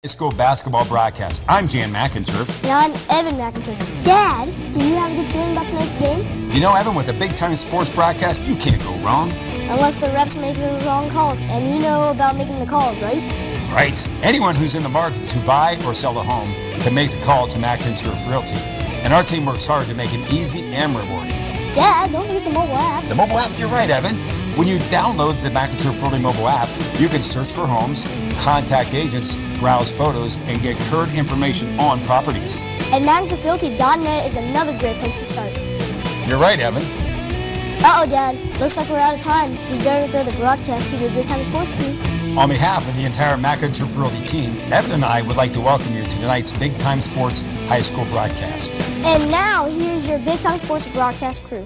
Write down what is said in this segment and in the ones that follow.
High school basketball broadcast. I'm Jan McInturf. And I'm Evan McInturf. Dad, do you have a good feeling about tonight's game? You know, Evan, with a big-time sports broadcast, you can't go wrong. Unless the refs make the wrong calls, and you know about making the call, right? Right. Anyone who's in the market to buy or sell a home can make the call to McInturf Realty. And our team works hard to make it easy and rewarding. Dad, don't forget the mobile app. The mobile app, you're right, Evan. When you download the McInturf Realty mobile app, you can search for homes, contact agents, browse photos, and get current information on properties. And McInturfRealty.net is another great place to start. You're right, Evan. Uh-oh, Dad. Looks like we're out of time. We better throw the broadcast to the Big Time Sports crew. On behalf of the entire McInturf Realty team, Evan and I would like to welcome you to tonight's Big Time Sports high school broadcast. And now, here's your Big Time Sports broadcast crew.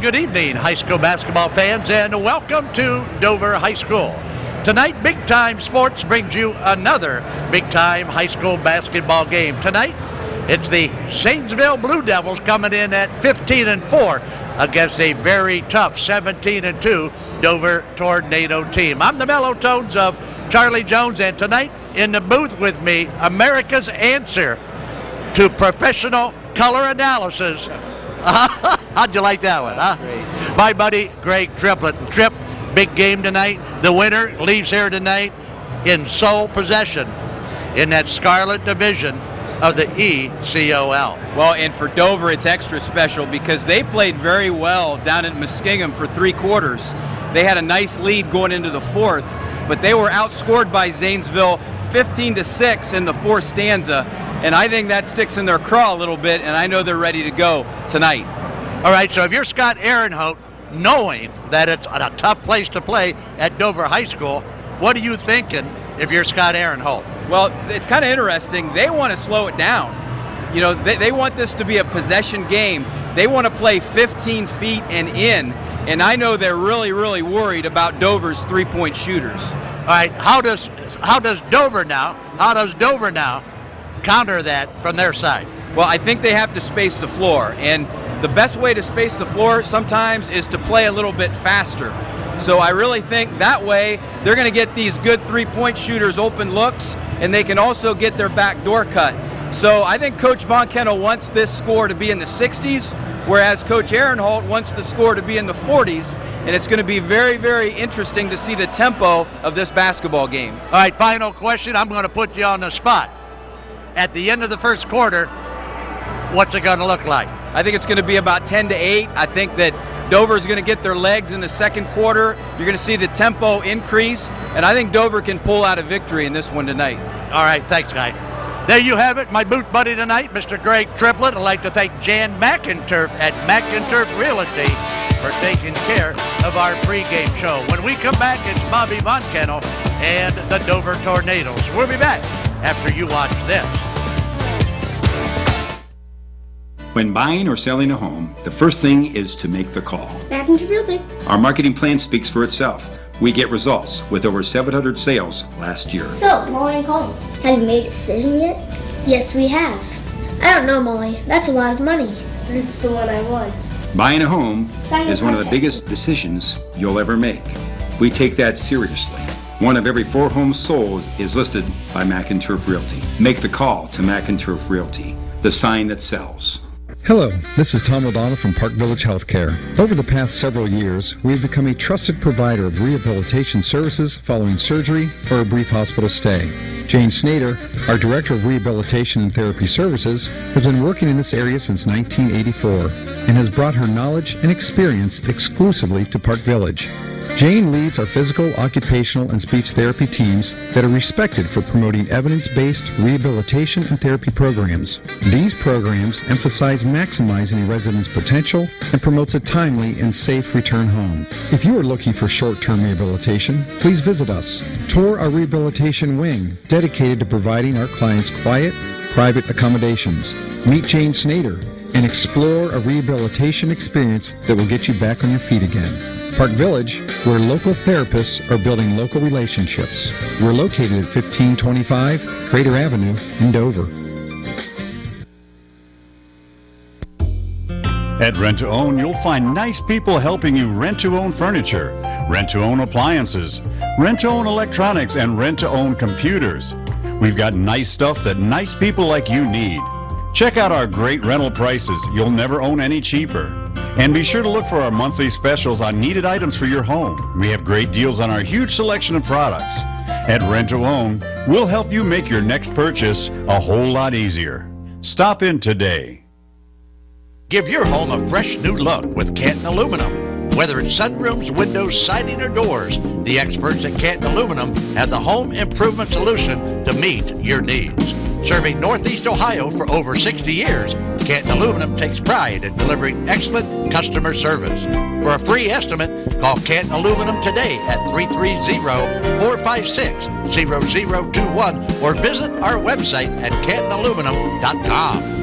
Good evening, high school basketball fans, and welcome to Dover High School. Tonight, Big Time Sports brings you another Big Time high school basketball game. Tonight, it's the Zanesville Blue Devils coming in at 15-4 against a very tough 17-2 Dover Tornado team. I'm the mellow tones of Charlie Jones, and tonight in the booth with me, America's answer to professional color analysis. How'd you like that one, huh? Great. My buddy, Greg Triplett. Trip, big game tonight. The winner leaves here tonight in sole possession in that Scarlet Division of the ECOL. Well, and for Dover, it's extra special because they played very well down at Muskingum for 3 quarters. They had a nice lead going into the 4th, but they were outscored by Zanesville 15-6 in the 4th stanza. And I think that sticks in their craw a little bit, and I know they're ready to go tonight. All right, so if you're Scott Aaronholt, knowing that it's a tough place to play at Dover High School, what are you thinking if you're Scott Aaronholt? Well, it's kind of interesting. They want to slow it down. You know, they want this to be a possession game. They want to play 15 feet and in, and I know they're really, really worried about Dover's three-point shooters. All right, how does Dover now counter that from their side? Well, I think they have to space the floor, and the best way to space the floor sometimes is to play a little bit faster. So I really think that way they're going to get these good three-point shooters open looks, and they can also get their back door cut. So I think Coach Von Kennel wants this score to be in the 60s, whereas Coach Aaronholt wants the score to be in the 40s, and it's going to be very, very interesting to see the tempo of this basketball game. All right, final question. I'm going to put you on the spot. At the end of the first quarter, what's it going to look like? I think it's going to be about 10-8. I think that Dover's going to get their legs in the second quarter. You're going to see the tempo increase, and I think Dover can pull out a victory in this one tonight. All right, thanks, guy. There you have it, my booth buddy tonight, Mr. Greg Triplett. I'd like to thank Jan McInturf at McInturf Realty for taking care of our pregame show. When we come back, it's Bobby Von Kennel and the Dover Tornadoes. We'll be back after you watch this. When buying or selling a home, the first thing is to make the call. McInturf Realty. Our marketing plan speaks for itself. We get results with over 700 sales last year. So, Molly and Colin, have you made a decision yet? Yes, we have. I don't know, Molly. That's a lot of money. It's the one I want. Buying a home is one of the biggest decisions you'll ever make. We take that seriously. One of every 4 homes sold is listed by McInturf Realty. Make the call to McInturf Realty, the sign that sells. Hello, this is Tom O'Donnell from Park Village Healthcare. Over the past several years, we've become a trusted provider of rehabilitation services following surgery or a brief hospital stay. Jane Snyder, our Director of Rehabilitation and Therapy Services, has been working in this area since 1984 and has brought her knowledge and experience exclusively to Park Village. Jane leads our physical, occupational, and speech therapy teams that are respected for promoting evidence-based rehabilitation and therapy programs. These programs emphasize maximizing a resident's potential and promotes a timely and safe return home. If you are looking for short-term rehabilitation, please visit us. Tour our rehabilitation wing, dedicated to providing our clients quiet, private accommodations. Meet Jane Snyder and explore a rehabilitation experience that will get you back on your feet again. Park Village, where local therapists are building local relationships. We're located at 1525 Crater Avenue in Dover. At Rent to Own, you'll find nice people helping you rent to own furniture, rent to own appliances, rent to own electronics, and rent to own computers. We've got nice stuff that nice people like you need. Check out our great rental prices. You'll never own any cheaper. And be sure to look for our monthly specials on needed items for your home. We have great deals on our huge selection of products. At Rent to Own, we'll help you make your next purchase a whole lot easier. Stop in today. Give your home a fresh new look with Canton Aluminum. Whether it's sunrooms, windows, siding, or doors, the experts at Canton Aluminum have the home improvement solution to meet your needs. Serving Northeast Ohio for over 60 years, Canton Aluminum takes pride in delivering excellent customer service. For a free estimate, call Canton Aluminum today at 330-456-0021 or visit our website at cantonaluminum.com.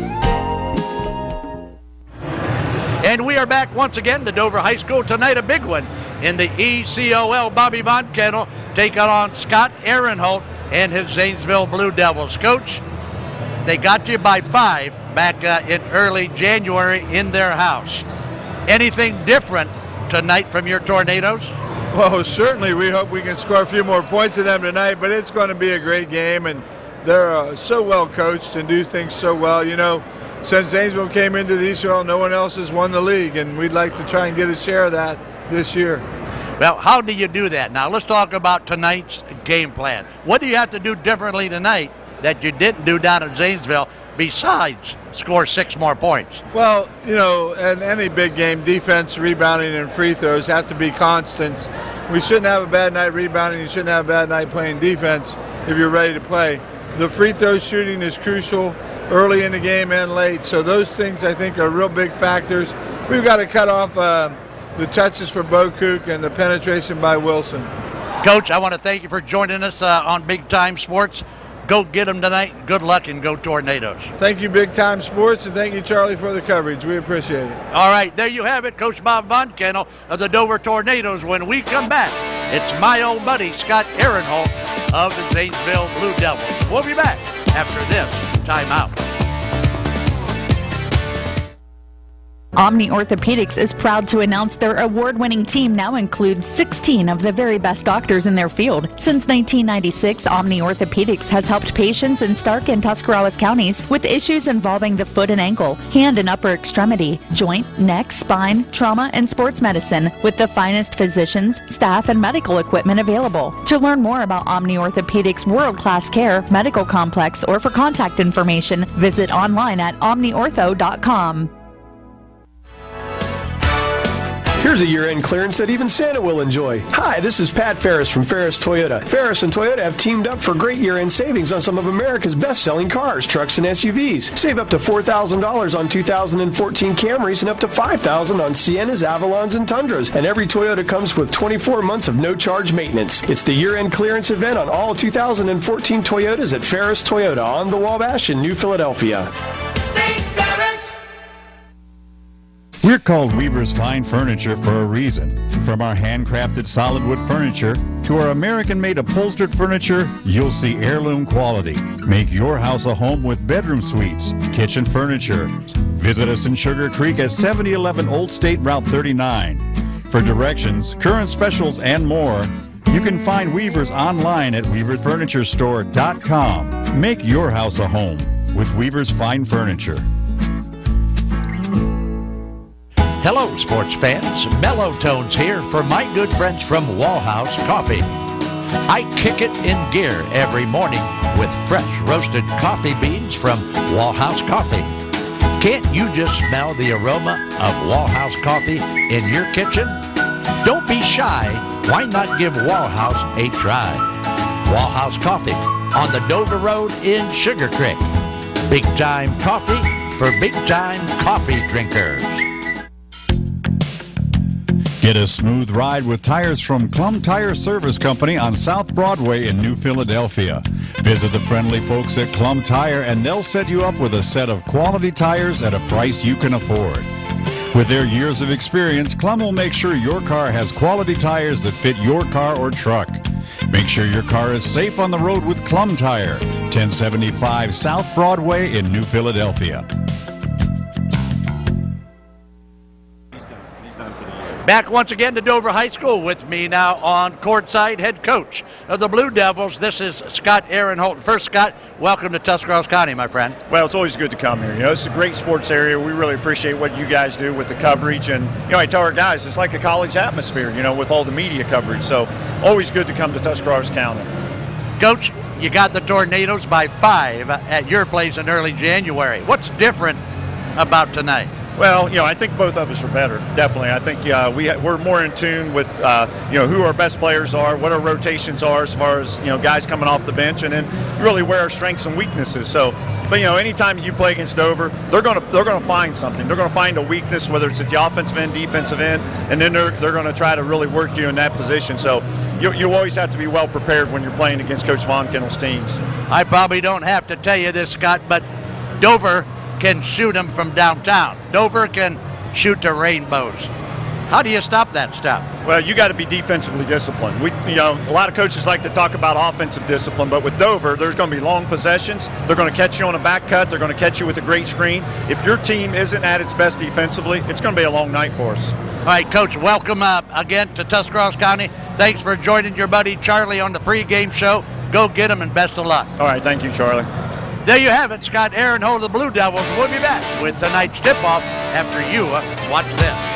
And we are back once again to Dover High School tonight. A big one in the ECOL. Bobby Von Kennel taking on Scott Aaronholt and his Zanesville Blue Devils. Coach, they got you by 5 back in early January in their house. Anything different tonight from your Tornadoes? Well, certainly we hope we can score a few more points to them tonight, but it's going to be a great game, and they're so well coached and do things so well. You know, since Zanesville came into the ECOL, no one else has won the league, and we'd like to try and get a share of that this year. Well, how do you do that? Now, let's talk about tonight's game plan. What do you have to do differently tonight that you didn't do down in Zanesville besides score 6 more points? Well, you know, in any big game, defense, rebounding, and free throws have to be constants. We shouldn't have a bad night rebounding. You shouldn't have a bad night playing defense if you're ready to play. The free throw shooting is crucial early in the game and late. So those things, I think, are real big factors. We've got to cut off the touches for Bokook and the penetration by Wilson. Coach, I want to thank you for joining us on Big Time Sports. Go get them tonight. Good luck and go Tornadoes. Thank you, Big Time Sports, and thank you, Charlie, for the coverage. We appreciate it. All right, there you have it, Coach Bob Von Kennel of the Dover Tornadoes. When we come back, it's my old buddy, Scott Aaronholt of the Zanesville Blue Devils. We'll be back after this timeout. Omni Orthopedics is proud to announce their award-winning team now includes 16 of the very best doctors in their field. Since 1996, Omni Orthopedics has helped patients in Stark and Tuscarawas counties with issues involving the foot and ankle, hand and upper extremity, joint, neck, spine, trauma, and sports medicine with the finest physicians, staff, and medical equipment available. To learn more about Omni Orthopedics' world-class care, medical complex, or for contact information, visit online at omniortho.com. Here's a year-end clearance that even Santa will enjoy. Hi, this is Pat Ferris from Ferris Toyota. Ferris and Toyota have teamed up for great year-end savings on some of America's best-selling cars, trucks, and SUVs. Save up to $4,000 on 2014 Camrys and up to $5,000 on Siennas, Avalons, and Tundras. And every Toyota comes with 24 months of no-charge maintenance. It's the year-end clearance event on all 2014 Toyotas at Ferris Toyota on the Wabash in New Philadelphia. We're called Weaver's Fine Furniture for a reason. From our handcrafted solid wood furniture to our American-made upholstered furniture, you'll see heirloom quality. Make your house a home with bedroom suites, kitchen furniture. Visit us in Sugar Creek at 7011 Old State Route 39. For directions, current specials, and more, you can find Weaver's online at weaverfurniturestore.com. Make your house a home with Weaver's Fine Furniture. Hello, sports fans. Mellow Tones here for my good friends from Wallhouse Coffee. I kick it in gear every morning with fresh roasted coffee beans from Wallhouse Coffee. Can't you just smell the aroma of Wallhouse Coffee in your kitchen? Don't be shy. Why not give Wallhouse a try? Wallhouse Coffee on the Dover Road in Sugar Creek. Big time coffee for big time coffee drinkers. Get a smooth ride with tires from Clum Tire Service Company on South Broadway in New Philadelphia. Visit the friendly folks at Clum Tire and they'll set you up with a set of quality tires at a price you can afford. With their years of experience, Clum will make sure your car has quality tires that fit your car or truck. Make sure your car is safe on the road with Clum Tire, 1075 South Broadway in New Philadelphia. Back once again to Dover High School. With me now on courtside, head coach of the Blue Devils. This is Scott Aaron-Holton. First, Scott, welcome to Tuscarawas County, my friend. Well, it's always good to come here. You know, it's a great sports area. We really appreciate what you guys do with the coverage. And, you know, I tell our guys, it's like a college atmosphere, you know, with all the media coverage. So always good to come to Tuscarawas County. Coach, you got the Tornadoes by 5 at your place in early January. What's different about tonight? Well, you know, I think both of us are better, definitely. I think we're more in tune with, you know, who our best players are, what our rotations are as far as, you know, guys coming off the bench, and then really where our strengths and weaknesses. So, but, you know, anytime you play against Dover, they're going to find something. They're going to find a weakness, whether it's at the offensive end, defensive end, and then they're going to try to really work you in that position. So you always have to be well prepared when you're playing against Coach Von Kennel's teams. I probably don't have to tell you this, Scott, but Dover can shoot them from downtown. Dover can shoot to rainbows. How do you stop that stuff? Well, you got to be defensively disciplined. You know, a lot of coaches like to talk about offensive discipline, but with Dover, there's going to be long possessions. They're going to catch you on a back cut. They're going to catch you with a great screen. If your team isn't at its best defensively, it's going to be a long night for us. All right, Coach, welcome again to Tuscarawas County. Thanks for joining your buddy Charlie on the pregame show. Go get him, and best of luck. All right, thank you, Charlie. There you have it, Scott Aaron-Holton of the Blue Devils. We'll be back with tonight's tip-off after you watch this.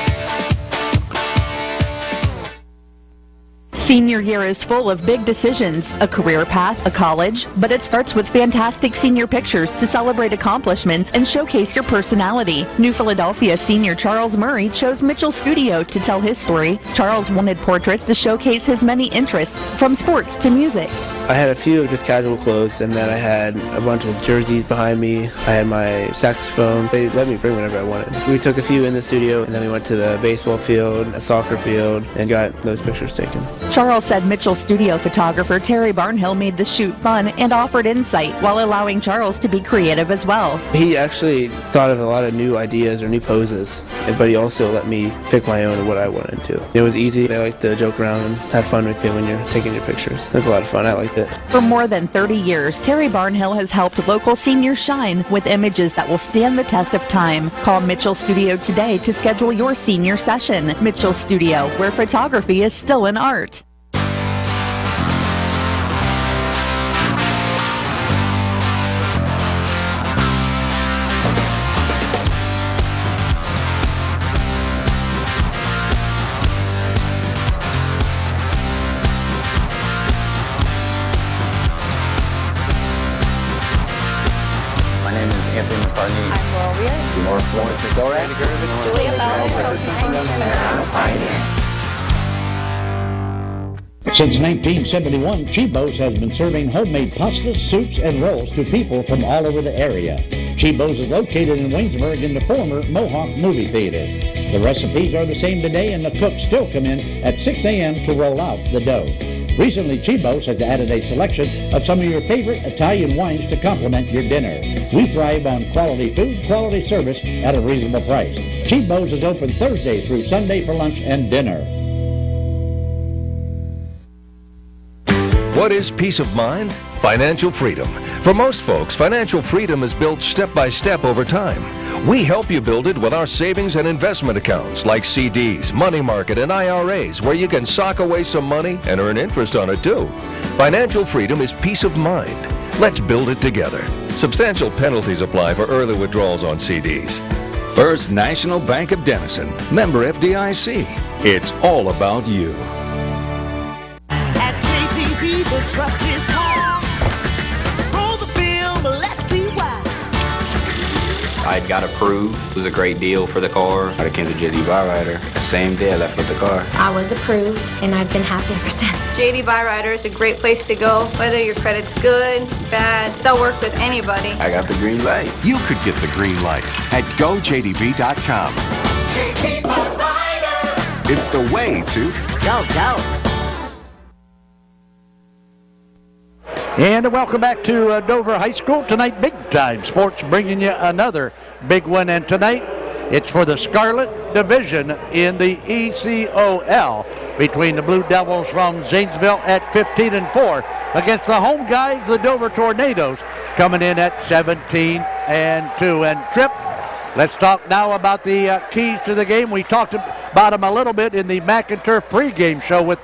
Senior year is full of big decisions, a career path, a college, but it starts with fantastic senior pictures to celebrate accomplishments and showcase your personality. New Philadelphia senior Charles Murray chose Mitchell Studio to tell his story. Charles wanted portraits to showcase his many interests, from sports to music. I had a few of just casual clothes, and then I had a bunch of jerseys behind me. I had my saxophone. They let me bring whatever I wanted. We took a few in the studio, and then we went to the baseball field, a soccer field, and got those pictures taken. Charles said Mitchell Studio photographer Terry Barnhill made the shoot fun and offered insight while allowing Charles to be creative as well. He actually thought of a lot of new ideas or new poses, but he also let me pick my own of what I wanted to. It was easy. They like to joke around and have fun with you when you're taking your pictures. It was a lot of fun. I liked it. For more than 30 years, Terry Barnhill has helped local seniors shine with images that will stand the test of time. Call Mitchell Studio today to schedule your senior session. Mitchell Studio, where photography is still an art. Since 1971, Chibo's has been serving homemade pastas, soups, and rolls to people from all over the area. Chibo's is located in Waynesburg in the former Mohawk Movie Theater. The recipes are the same today, and the cooks still come in at 6 a.m. to roll out the dough. Recently, Chibo's has added a selection of some of your favorite Italian wines to complement your dinner. We thrive on quality food, quality service at a reasonable price. Chibo's is open Thursday through Sunday for lunch and dinner. What is peace of mind? Financial freedom. For most folks, financial freedom is built step by step over time. We help you build it with our savings and investment accounts like CDs, money market, and IRAs, where you can sock away some money and earn interest on it too. Financial freedom is peace of mind. Let's build it together. Substantial penalties apply for early withdrawals on CDs. First National Bank of Denison, member FDIC. It's all about you. The trust is high. Roll the film, let's see why. I got approved. It was a great deal for the car. I came to JD Byrider. The same day I left with the car. I was approved, and I've been happy ever since. JD Byrider is a great place to go. Whether your credit's good, bad, they'll work with anybody. I got the green light. You could get the green light at gojdv.com. JD Byrider. It's the way to go. And welcome back to Dover High School. Tonight, Big Time Sports bringing you another big one. And tonight, it's for the Scarlet Division in the ECOL between the Blue Devils from Zanesville at 15-4 against the home guys, the Dover Tornadoes, coming in at 17-2. And Trip, let's talk now about the keys to the game. We talked about them a little bit in the McInturf pregame show with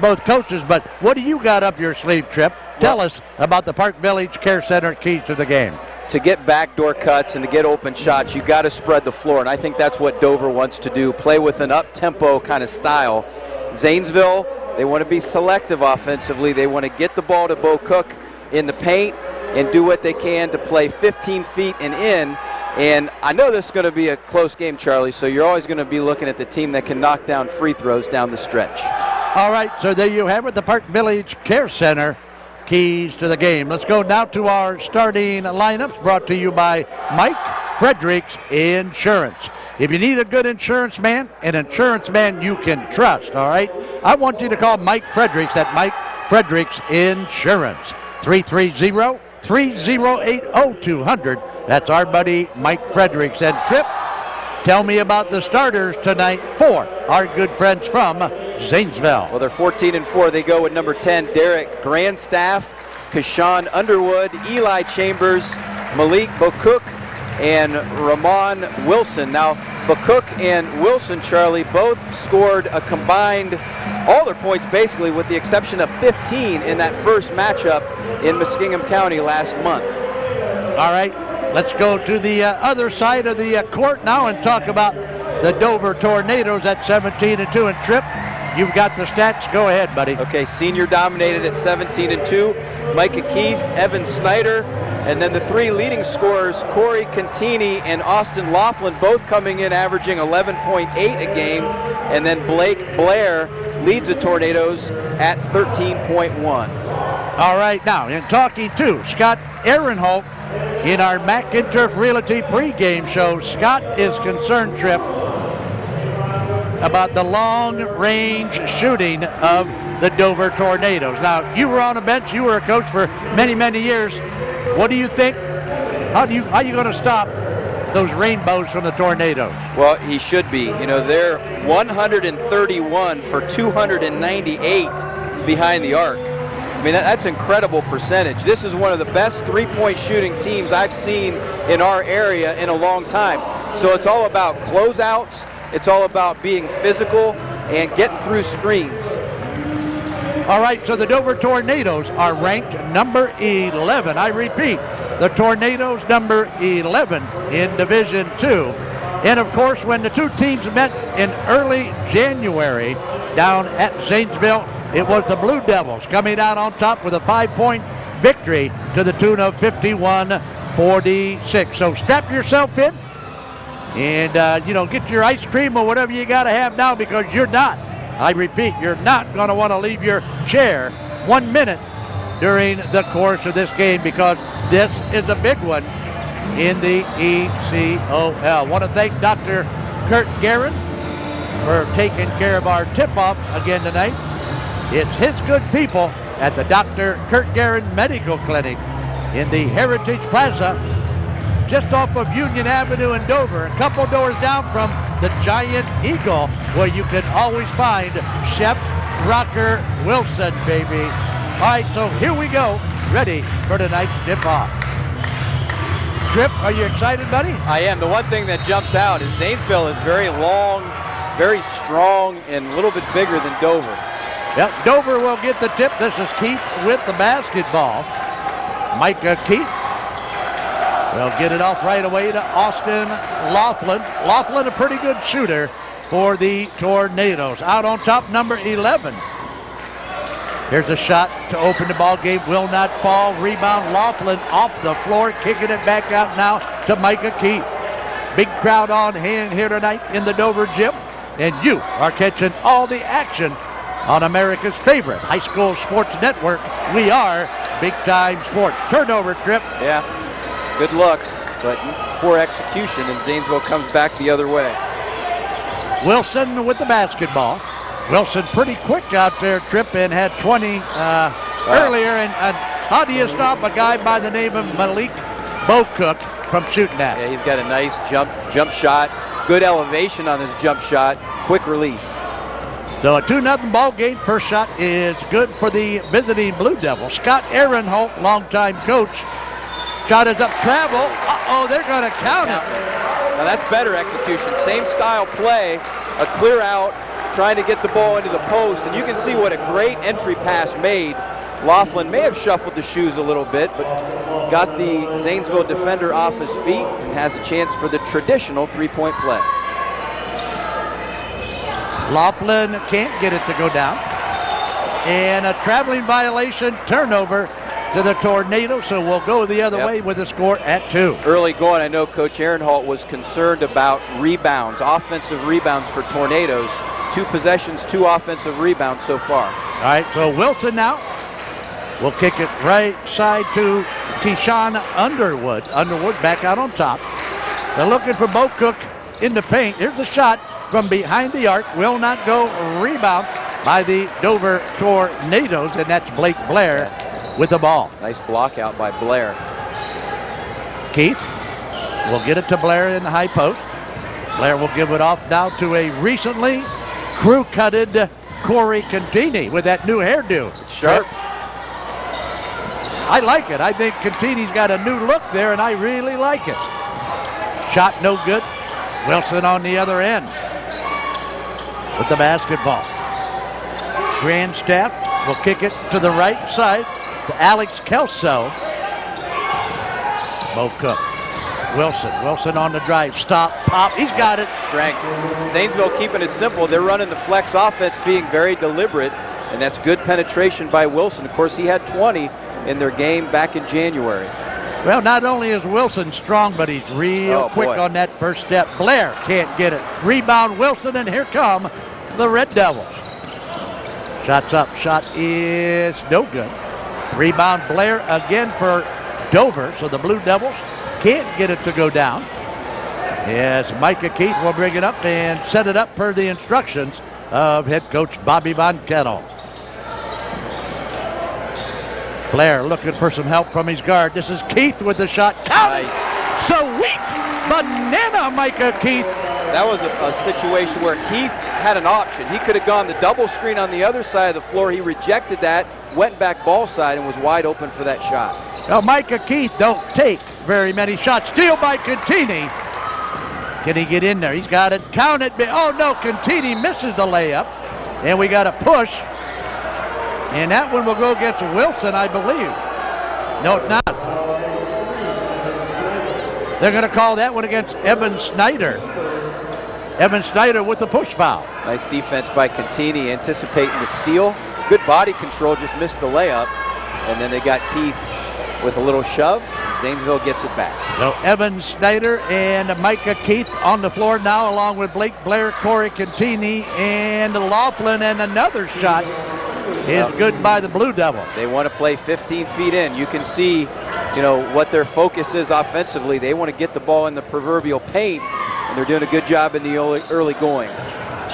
both coaches. But what do you got up your sleeve, Trip? Tell us about the Park Village Care Center keys to the game. To get backdoor cuts and to get open shots, you got to spread the floor, and I think that's what Dover wants to do, play with an up-tempo kind of style. Zanesville, they want to be selective offensively. They want to get the ball to Bo Cook in the paint and do what they can to play 15 feet and in. And I know this is going to be a close game, Charlie, so you're always going to be looking at the team that can knock down free throws down the stretch. All right, so there you have it, the Park Village Care Center keys to the game. Let's go now to our starting lineups, brought to you by Mike Fredericks Insurance. If you need a good insurance man, an insurance man you can trust, all right? I want you to call Mike Fredericks at Mike Fredericks Insurance. 330-3080-200. That's our buddy Mike Fredericks. And Trip, tell me about the starters tonight for our good friends from Zanesville. Well, they're 14-4. They go with number 10, Derek Grandstaff, Kashawn Underwood, Eli Chambers, Malik Bocook, and Ramon Wilson. Now, Bocook and Wilson, Charlie, both scored a combined all their points basically with the exception of 15 in that first matchup in Muskingum County last month. All right, let's go to the other side of the court now and talk about the Dover Tornadoes at 17-2. And Trip, you've got the stats. Go ahead, buddy. Okay, senior dominated at 17-2. Micah Keith, Evan Snyder, and then the three leading scorers, Corey Contini and Austin Laughlin, both coming in averaging 11.8 a game. And then Blake Blair leads the Tornadoes at 13.1. All right, now in talking to Scott Aaronholt in our McInturf Realty pregame show, Scott is concerned, Trip, about the long-range shooting of the Dover Tornadoes. Now, you were on a bench, you were a coach for many, many years. What do you think? How are you going to stop those rainbows from the Tornadoes? Well, he should be. You know, they're 131 for 298 behind the arc. I mean, that's incredible percentage. This is one of the best three-point shooting teams I've seen in our area in a long time. So it's all about closeouts. It's all about being physical and getting through screens. All right, so the Dover Tornadoes are ranked number 11. I repeat, the Tornadoes number 11 in Division II. And of course, when the two teams met in early January down at Zanesville, it was the Blue Devils coming out on top with a 5-point victory to the tune of 51-46. So strap yourself in and, get your ice cream or whatever you got to have now, because you're not, I repeat, you're not going to want to leave your chair 1 minute during the course of this game, because this is a big one in the ECOL. I want to thank Dr. Kurt Guerin for taking care of our tip-off again tonight. It's his good people at the Dr. Kurt Guerin Medical Clinic in the Heritage Plaza, just off of Union Avenue in Dover, a couple doors down from the Giant Eagle, where you can always find Chef Rocker Wilson, baby. All right, so here we go, ready for tonight's tip-off. Trip, are you excited, buddy? I am. The one thing that jumps out is Zanesville is very long, very strong, and a little bit bigger than Dover. Yep, Dover will get the tip. This is Keith with the basketball. Micah Keith will get it off right away to Austin Laughlin. Laughlin, a pretty good shooter for the Tornadoes. Out on top, number 11. Here's a shot to open the ball game. Will not fall. Rebound, Laughlin off the floor, kicking it back out now to Micah Keith. Big crowd on hand here tonight in the Dover gym, and you are catching all the action on America's favorite high school sports network. We are Big Time Sports. Turnover, Trip. Yeah, good luck, but poor execution, and Zanesville comes back the other way. Wilson with the basketball. Wilson pretty quick out there, Trip, and had 20 earlier. And how do you stop a guy by the name of Malik Bocook from shooting that? Yeah, he's got a nice jump shot, good elevation on his jump shot, quick release. So a 2-0 ball game. First shot is good for the visiting Blue Devils. Scott Aaronholt, longtime coach. Shot is up, travel. Uh-oh, they're going to count it. Now that's better execution. Same style play, a clear out, trying to get the ball into the post, and you can see what a great entry pass made. Laughlin may have shuffled the shoes a little bit, but got the Zanesville defender off his feet and has a chance for the traditional three-point play. Laughlin can't get it to go down. And a traveling violation, turnover to the Tornado, so we'll go the other way with the score at 2. Early going, I know Coach Ehrenholt was concerned about rebounds, offensive rebounds for Tornadoes. 2 possessions, 2 offensive rebounds so far. All right, so Wilson now will kick it right side to Keyshawn Underwood. Underwood back out on top. They're looking for Bo Cook in the paint. Here's a shot from behind the arc. Will not go. Rebound by the Dover Tornadoes, and that's Blake Blair with the ball. Nice block out by Blair. Keith will get it to Blair in the high post. Blair will give it off now to a recently crew-cutted Corey Contini with that new hairdo. Sharp. I like it. I think Contini's got a new look there, and I really like it. Shot no good. Wilson on the other end with the basketball. Grandstaff will kick it to the right side to Alex Kelso. Bo Cook. Wilson on the drive. Stop, pop. He's got it. Strength. Zanesville keeping it simple. They're running the flex offense, being very deliberate, and that's good penetration by Wilson. Of course, he had 20 in their game back in January. Well, not only is Wilson strong, but he's real quick on that first step. Blair can't get it. Rebound Wilson, and here come the Red Devils. Shots up. Shot is no good. Rebound Blair again for Dover, so the Blue Devils can't get it to go down. Yes, Micah Keith will bring it up and set it up per the instructions of head coach Bobby Von Kettle. Blair looking for some help from his guard. This is Keith with the shot. Nice. Sweet banana, Micah Keith. That was a situation where Keith had an option. He could have gone the double screen on the other side of the floor. He rejected that, went back ball side, and was wide open for that shot. Now, Micah Keith don't take very many shots. Steal by Contini. Can he get in there? He's got it. Count it. Oh, no. Contini misses the layup. And we got a push. And that one will go against Wilson, I believe. No, it's not. They're going to call that one against Evan Snyder. Evan Snyder with the push foul. Nice defense by Contini, anticipating the steal. Good body control, just missed the layup. And then they got Keith with a little shove. Zanesville gets it back. So Evan Snyder and Micah Keith on the floor now, along with Blake Blair, Corey Contini, and Laughlin, and another shot is good by the Blue Devils. They want to play 15 feet in. You can see, what their focus is offensively. They want to get the ball in the proverbial paint, and they're doing a good job in the early going.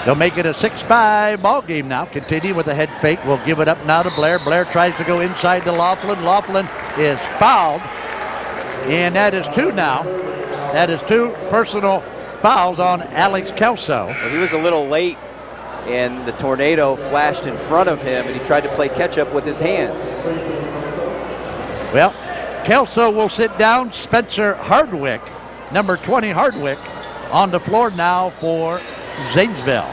They'll make it a 6-5 ball game now. Continue with a head fake. We'll give it up now to Blair. Blair tries to go inside to Laughlin. Laughlin is fouled, and that is 2 now. That is 2 personal fouls on Alex Kelso. Well, he was a little late, and the Tornado flashed in front of him, and he tried to play catch-up with his hands. Well, Kelso will sit down. Spencer Hardwick, number 20 Hardwick, on the floor now for Zanesville.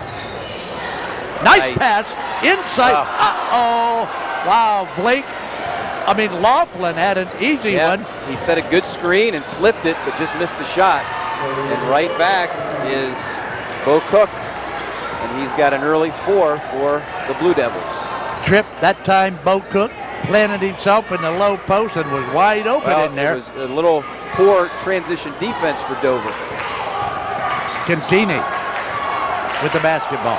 Nice pass inside. Uh-oh. Wow, Laughlin had an easy one. He set a good screen and slipped it, but just missed the shot. And right back is Bo Cook, and he's got an early 4 for the Blue Devils. Trip, that time Bo Cook planted himself in the low post and was wide open in there. It was a little poor transition defense for Dover. Contini with the basketball.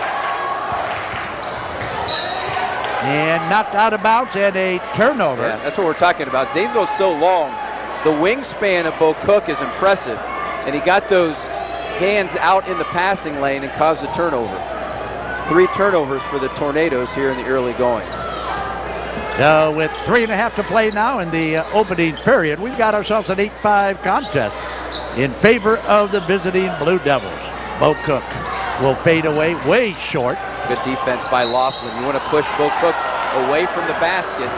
And knocked out of bounds and a turnover. Yeah, that's what we're talking about. Zanesville's so long. The wingspan of Bo Cook is impressive. And he got those hands out in the passing lane and caused a turnover. 3 turnovers for the Tornadoes here in the early going. So with 3.5 to play now in the opening period, we've got ourselves an 8-5 contest in favor of the visiting Blue Devils. Bo Cook will fade away way short. Good defense by Laughlin. You want to push Bo Cook away from the basket.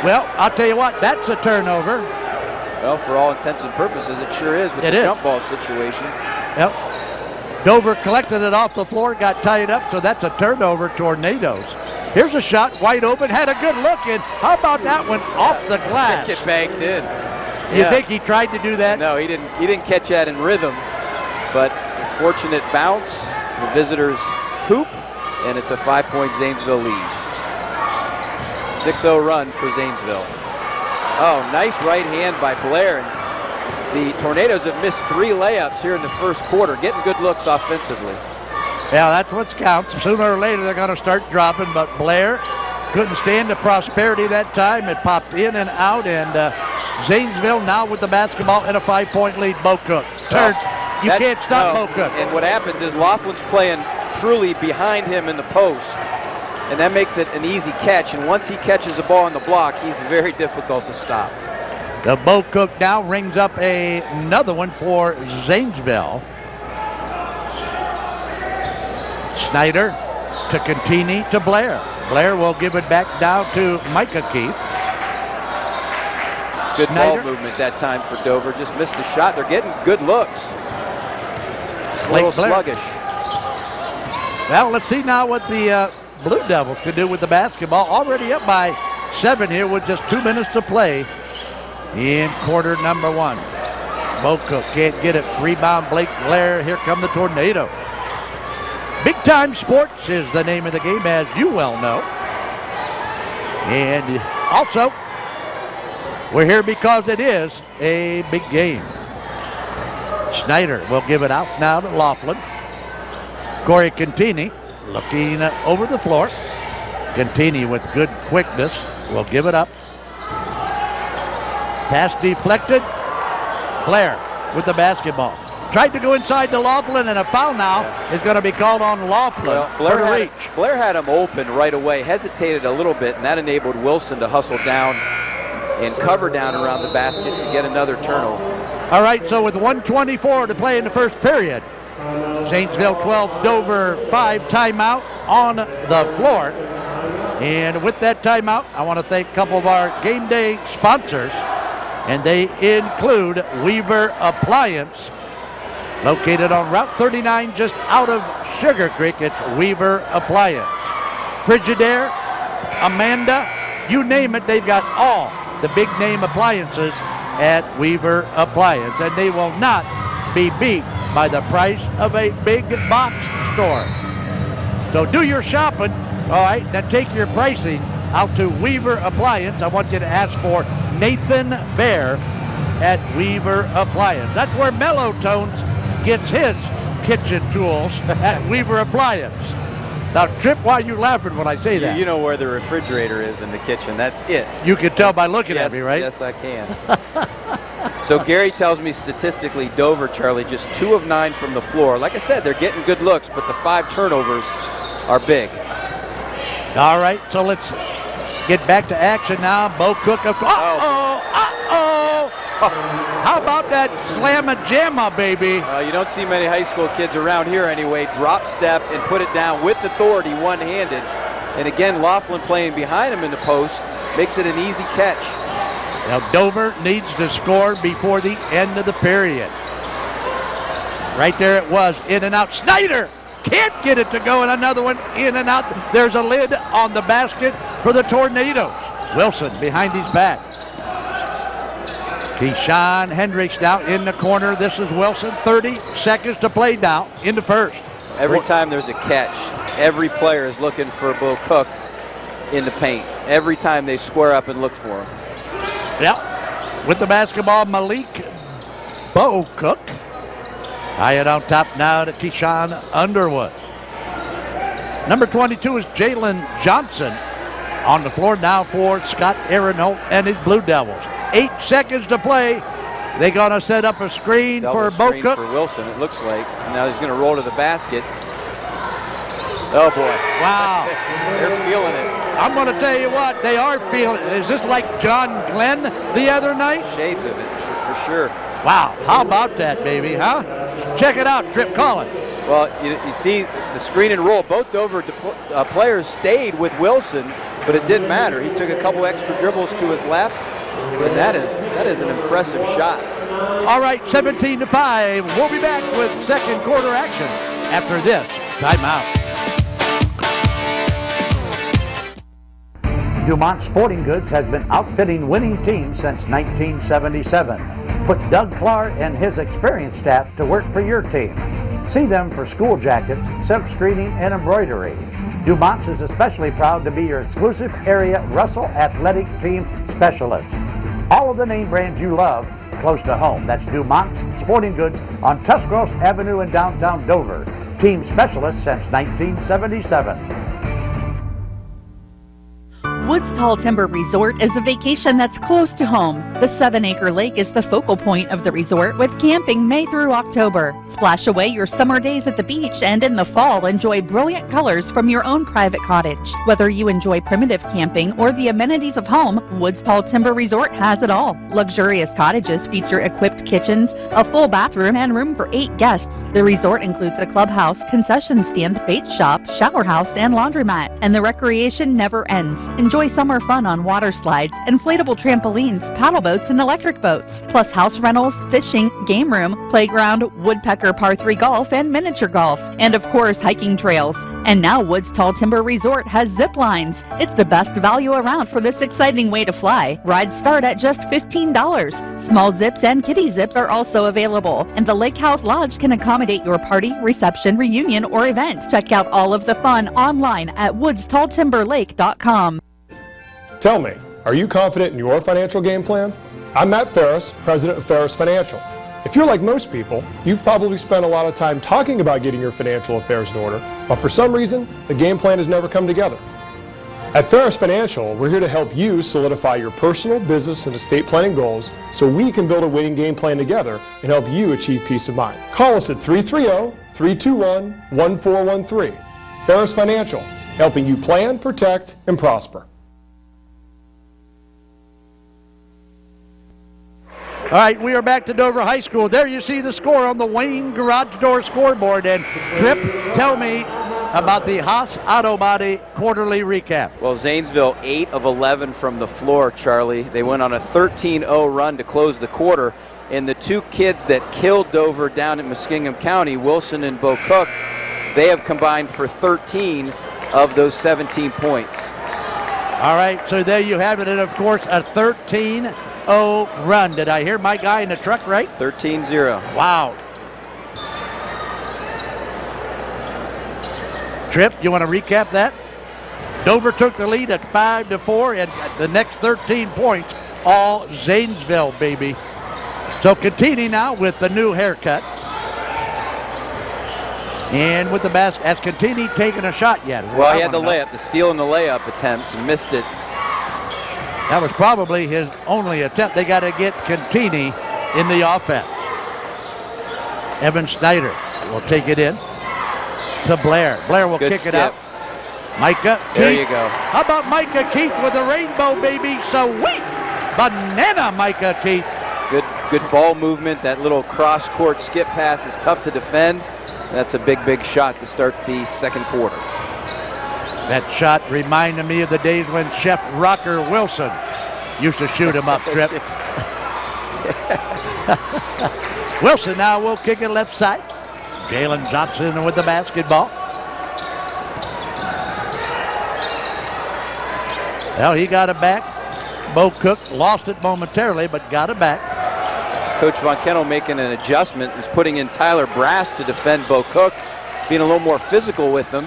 Well, I'll tell you what, that's a turnover. Well, for all intents and purposes, it sure is with the jump ball situation. Yep. Dover collected it off the floor, got tied up, so that's a turnover, Tornadoes. Here's a shot, wide open, had a good look in. How about that one off the glass? It banked in. You think he tried to do that? No, he didn't. He didn't catch that in rhythm, but a fortunate bounce. The visitors hoop, and it's a 5-point Zanesville lead. 6-0 run for Zanesville. Oh, nice right hand by Blair. And the Tornadoes have missed 3 layups here in the first quarter, getting good looks offensively. Yeah, that's what counts. Sooner or later, they're going to start dropping, but Blair couldn't stand the prosperity that time. It popped in and out, and Zanesville now with the basketball in a 5-point lead. Bo Cook turns. You can't stop Bo Cook. And what happens is Laughlin's playing truly behind him in the post, and that makes it an easy catch. And once he catches the ball on the block, he's very difficult to stop. The Bo Cook now rings up another one for Zanesville. Snyder to Contini to Blair. Blair will give it back down to Micah Keith. Good Snyder. ball movement that time for Dover. Just missed the shot. They're getting good looks. Just a little sluggish. Well, let's see now what the Blue Devils can do with the basketball. Already up by 7 here with just 2 minutes to play in quarter number 1. Bo Cook can't get it. Rebound Blake Blair. Here come the Tornado. Big Time Sports is the name of the game, as you well know. And also, we're here because it is a big game. Snyder will give it out now to Laughlin. Corey Contini looking over the floor. Contini with good quickness will give it up. Pass deflected. Blair with the basketball. Tried to go inside to Laughlin, and a foul now is going to be called on Laughlin. Well, Blair had him open right away, hesitated a little bit, and that enabled Wilson to hustle down and cover down around the basket to get another turnover. All right, so with 1:24 to play in the first period, Zanesville 12, Dover 5, timeout on the floor. And with that timeout, I want to thank a couple of our game day sponsors, and they include Weaver Appliance, located on Route 39 just out of Sugar Creek. It's Weaver Appliance. Frigidaire, Amanda, you name it, they've got all the big name appliances at Weaver Appliance, and they will not be beat by the price of a big box store. So do your shopping, all right, then take your pricing out to Weaver Appliance. I want you to ask for Nathan Bear at Weaver Appliance. That's where Mellow Tones gets his kitchen tools at Weaver Appliance. Now, Trip, why are you laughing when I say that? You know where the refrigerator is in the kitchen. That's it. You can tell by looking at me, right? Yes, I can. So Gary tells me statistically, Dover, Charlie, just 2 of 9 from the floor. Like I said, they're getting good looks, but the 5 turnovers are big. All right, so let's get back to action now. Bo Cook. How about that slamma-jamma, baby? You don't see many high school kids around here anyway. Drop step and put it down with authority, one-handed. And again, Laughlin playing behind him in the post makes it an easy catch. Now Dover needs to score before the end of the period. Right there it was, in and out. Snyder can't get it to go, and another one in and out. There's a lid on the basket for the Tornadoes. Wilson behind his back. Keyshawn Hendricks now in the corner. This is Wilson. 30 seconds to play now in the first. Every time there's a catch, every player is looking for Bo Cook in the paint. Every time they square up and look for him. Yep. With the basketball, Malik Bo Cook. High it on top now to Keyshawn Underwood. Number 22 is Jalen Johnson on the floor now for Scott Aaronholt and his Blue Devils. 8 seconds to play. They're going to set up a screen for Bo Cook. For Wilson, it looks like. Now he's going to roll to the basket. Oh, boy. Wow. They're feeling it. I'm going to tell you what, they are feeling it. Is this like John Glenn the other night? Shades of it, for sure. Wow, how about that, baby, huh? Check it out, Trip Collin. Well, you see the screen and roll. Both Dover players stayed with Wilson, but it didn't matter. He took a couple extra dribbles to his left, and that is an impressive shot. All right, 17-5. We'll be back with second quarter action. after this timeout. Dumont Sporting Goods has been outfitting winning teams since 1977. Put Doug Clark and his experienced staff to work for your team. See them for school jackets, silk screening, and embroidery. Dumont's is especially proud to be your exclusive area Russell Athletic Team Specialist. All of the name brands you love close to home. That's Dumont's Sporting Goods on Tuscarawas Avenue in downtown Dover. Team Specialist since 1977. Woods Tall Timber Resort is a vacation that's close to home. The 7-acre lake is the focal point of the resort with camping May through October. Splash away your summer days at the beach and in the fall enjoy brilliant colors from your own private cottage. Whether you enjoy primitive camping or the amenities of home, Woods Tall Timber Resort has it all. Luxurious cottages feature equipped kitchens, a full bathroom, and room for 8 guests. The resort includes a clubhouse, concession stand, bait shop, shower house, and laundromat. And the recreation never ends. Enjoy summer fun on water slides, inflatable trampolines, paddle boats, and electric boats, plus house rentals, fishing, game room, playground, woodpecker par 3 golf, and miniature golf, and of course hiking trails. And now Woods Tall Timber Resort has zip lines. It's the best value around for this exciting way to fly. Rides start at just $15. Small zips and kiddie zips are also available, and the Lake House Lodge can accommodate your party, reception, reunion, or event. Check out all of the fun online at woodstalltimberlake.com. Tell me, are you confident in your financial game plan? I'm Matt Ferris, president of Ferris Financial. If you're like most people, you've probably spent a lot of time talking about getting your financial affairs in order, but for some reason, the game plan has never come together. At Ferris Financial, we're here to help you solidify your personal, business, and estate planning goals so we can build a winning game plan together and help you achieve peace of mind. Call us at 330-321-1413. Ferris Financial, helping you plan, protect, and prosper. All right, we are back to Dover High School. There you see the score on the Wayne Garage Door scoreboard. And Tripp, tell me about the Haas Auto Body quarterly recap. Well, Zanesville 8 of 11 from the floor, Charlie. They went on a 13-0 run to close the quarter. And the 2 kids that killed Dover down in Muskingum County, Wilson and Bo Cook, they have combined for 13 of those 17 points. All right, so there you have it. And, of course, a 13-0 run. Did I hear my guy in the truck right? 13-0. Wow. Tripp, you want to recap that? Dover took the lead at 5-4, and the next 13 points, all Zanesville, baby. So Contini now with the new haircut. And with the basket, has Contini taken a shot yet? Well, he had the layup, the steal and the layup attempt, and missed it. That was probably his only attempt. They got to get Contini in the offense. Evan Snyder will take it in to Blair. Blair will kick it out. Micah Keith. There you go. How about Micah Keith with a rainbow, baby? Sweet banana, Micah Keith. Good ball movement. That little cross-court skip pass is tough to defend. That's a big shot to start the second quarter. That shot reminded me of the days when Chef Rocker Wilson used to shoot him up, Tripp. Wilson now will kick it left side. Jalen Johnson with the basketball. Well, he got it back. Bo Cook lost it momentarily, but got it back. Coach Von Kennel making an adjustment. He's putting in Tyler Brass to defend Bo Cook, being a little more physical with him.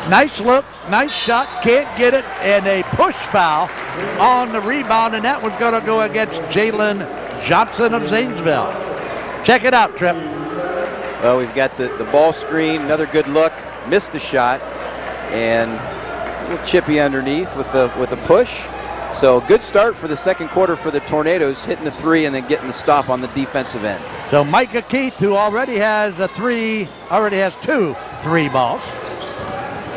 Nice look, nice shot, can't get it, and a push foul on the rebound, and that was going to go against Jalen Johnson of Zanesville. Check it out, Tripp. Well, we've got the ball screen, another good look, missed the shot, and a little chippy underneath with a push. So good start for the second quarter for the Tornadoes, hitting the 3 and then getting the stop on the defensive end. So Micah Keith, who already has 2 3 balls,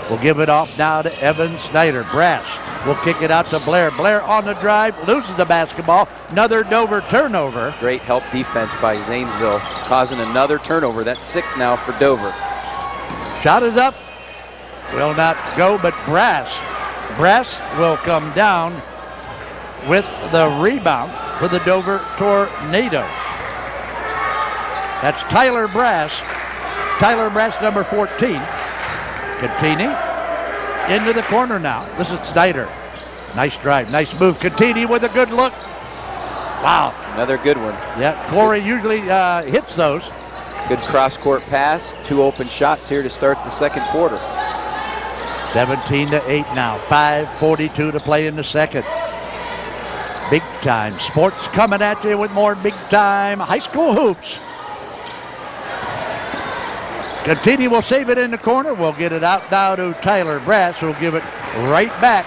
will give it off now to Evan Snyder. Brass will kick it out to Blair. Blair on the drive, loses the basketball. Another Dover turnover. Great help defense by Zanesville, causing another turnover. That's 6 now for Dover. Shot is up. Will not go, but Brass will come down with the rebound for the Dover Tornadoes. That's Tyler Brass Tyler Brass, number 14. Contini into the corner now. This is Snyder. Nice drive, nice move. Contini with a good look. Wow. Another good one. Yeah, Corey usually hits those. Good cross-court pass. 2 open shots here to start the second quarter. 17-8 now. 5:42 to play in the second. Big Time Sports coming at you with more Big Time high school hoops. Contini will save it in the corner. We'll get it out now to Tyler Brass, who'll give it right back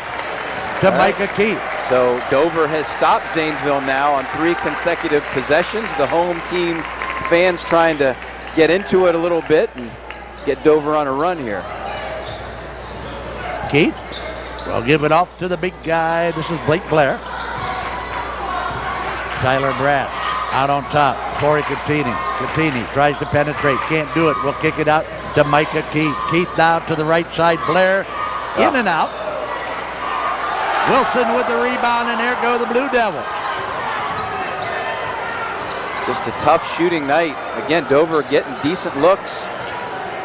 to Micah Keith. So Dover has stopped Zanesville now on 3 consecutive possessions. The home team fans trying to get into it a little bit and get Dover on a run here. Keith will give it off to the big guy. This is Blake Blair. Tyler Brass out on top. Corey Contini. Contini tries to penetrate. Can't do it. We'll kick it out to Micah Keith. Keith now to the right side. Blair in and out. Wilson with the rebound, and there go the Blue Devils. Just a tough shooting night. Again, Dover getting decent looks,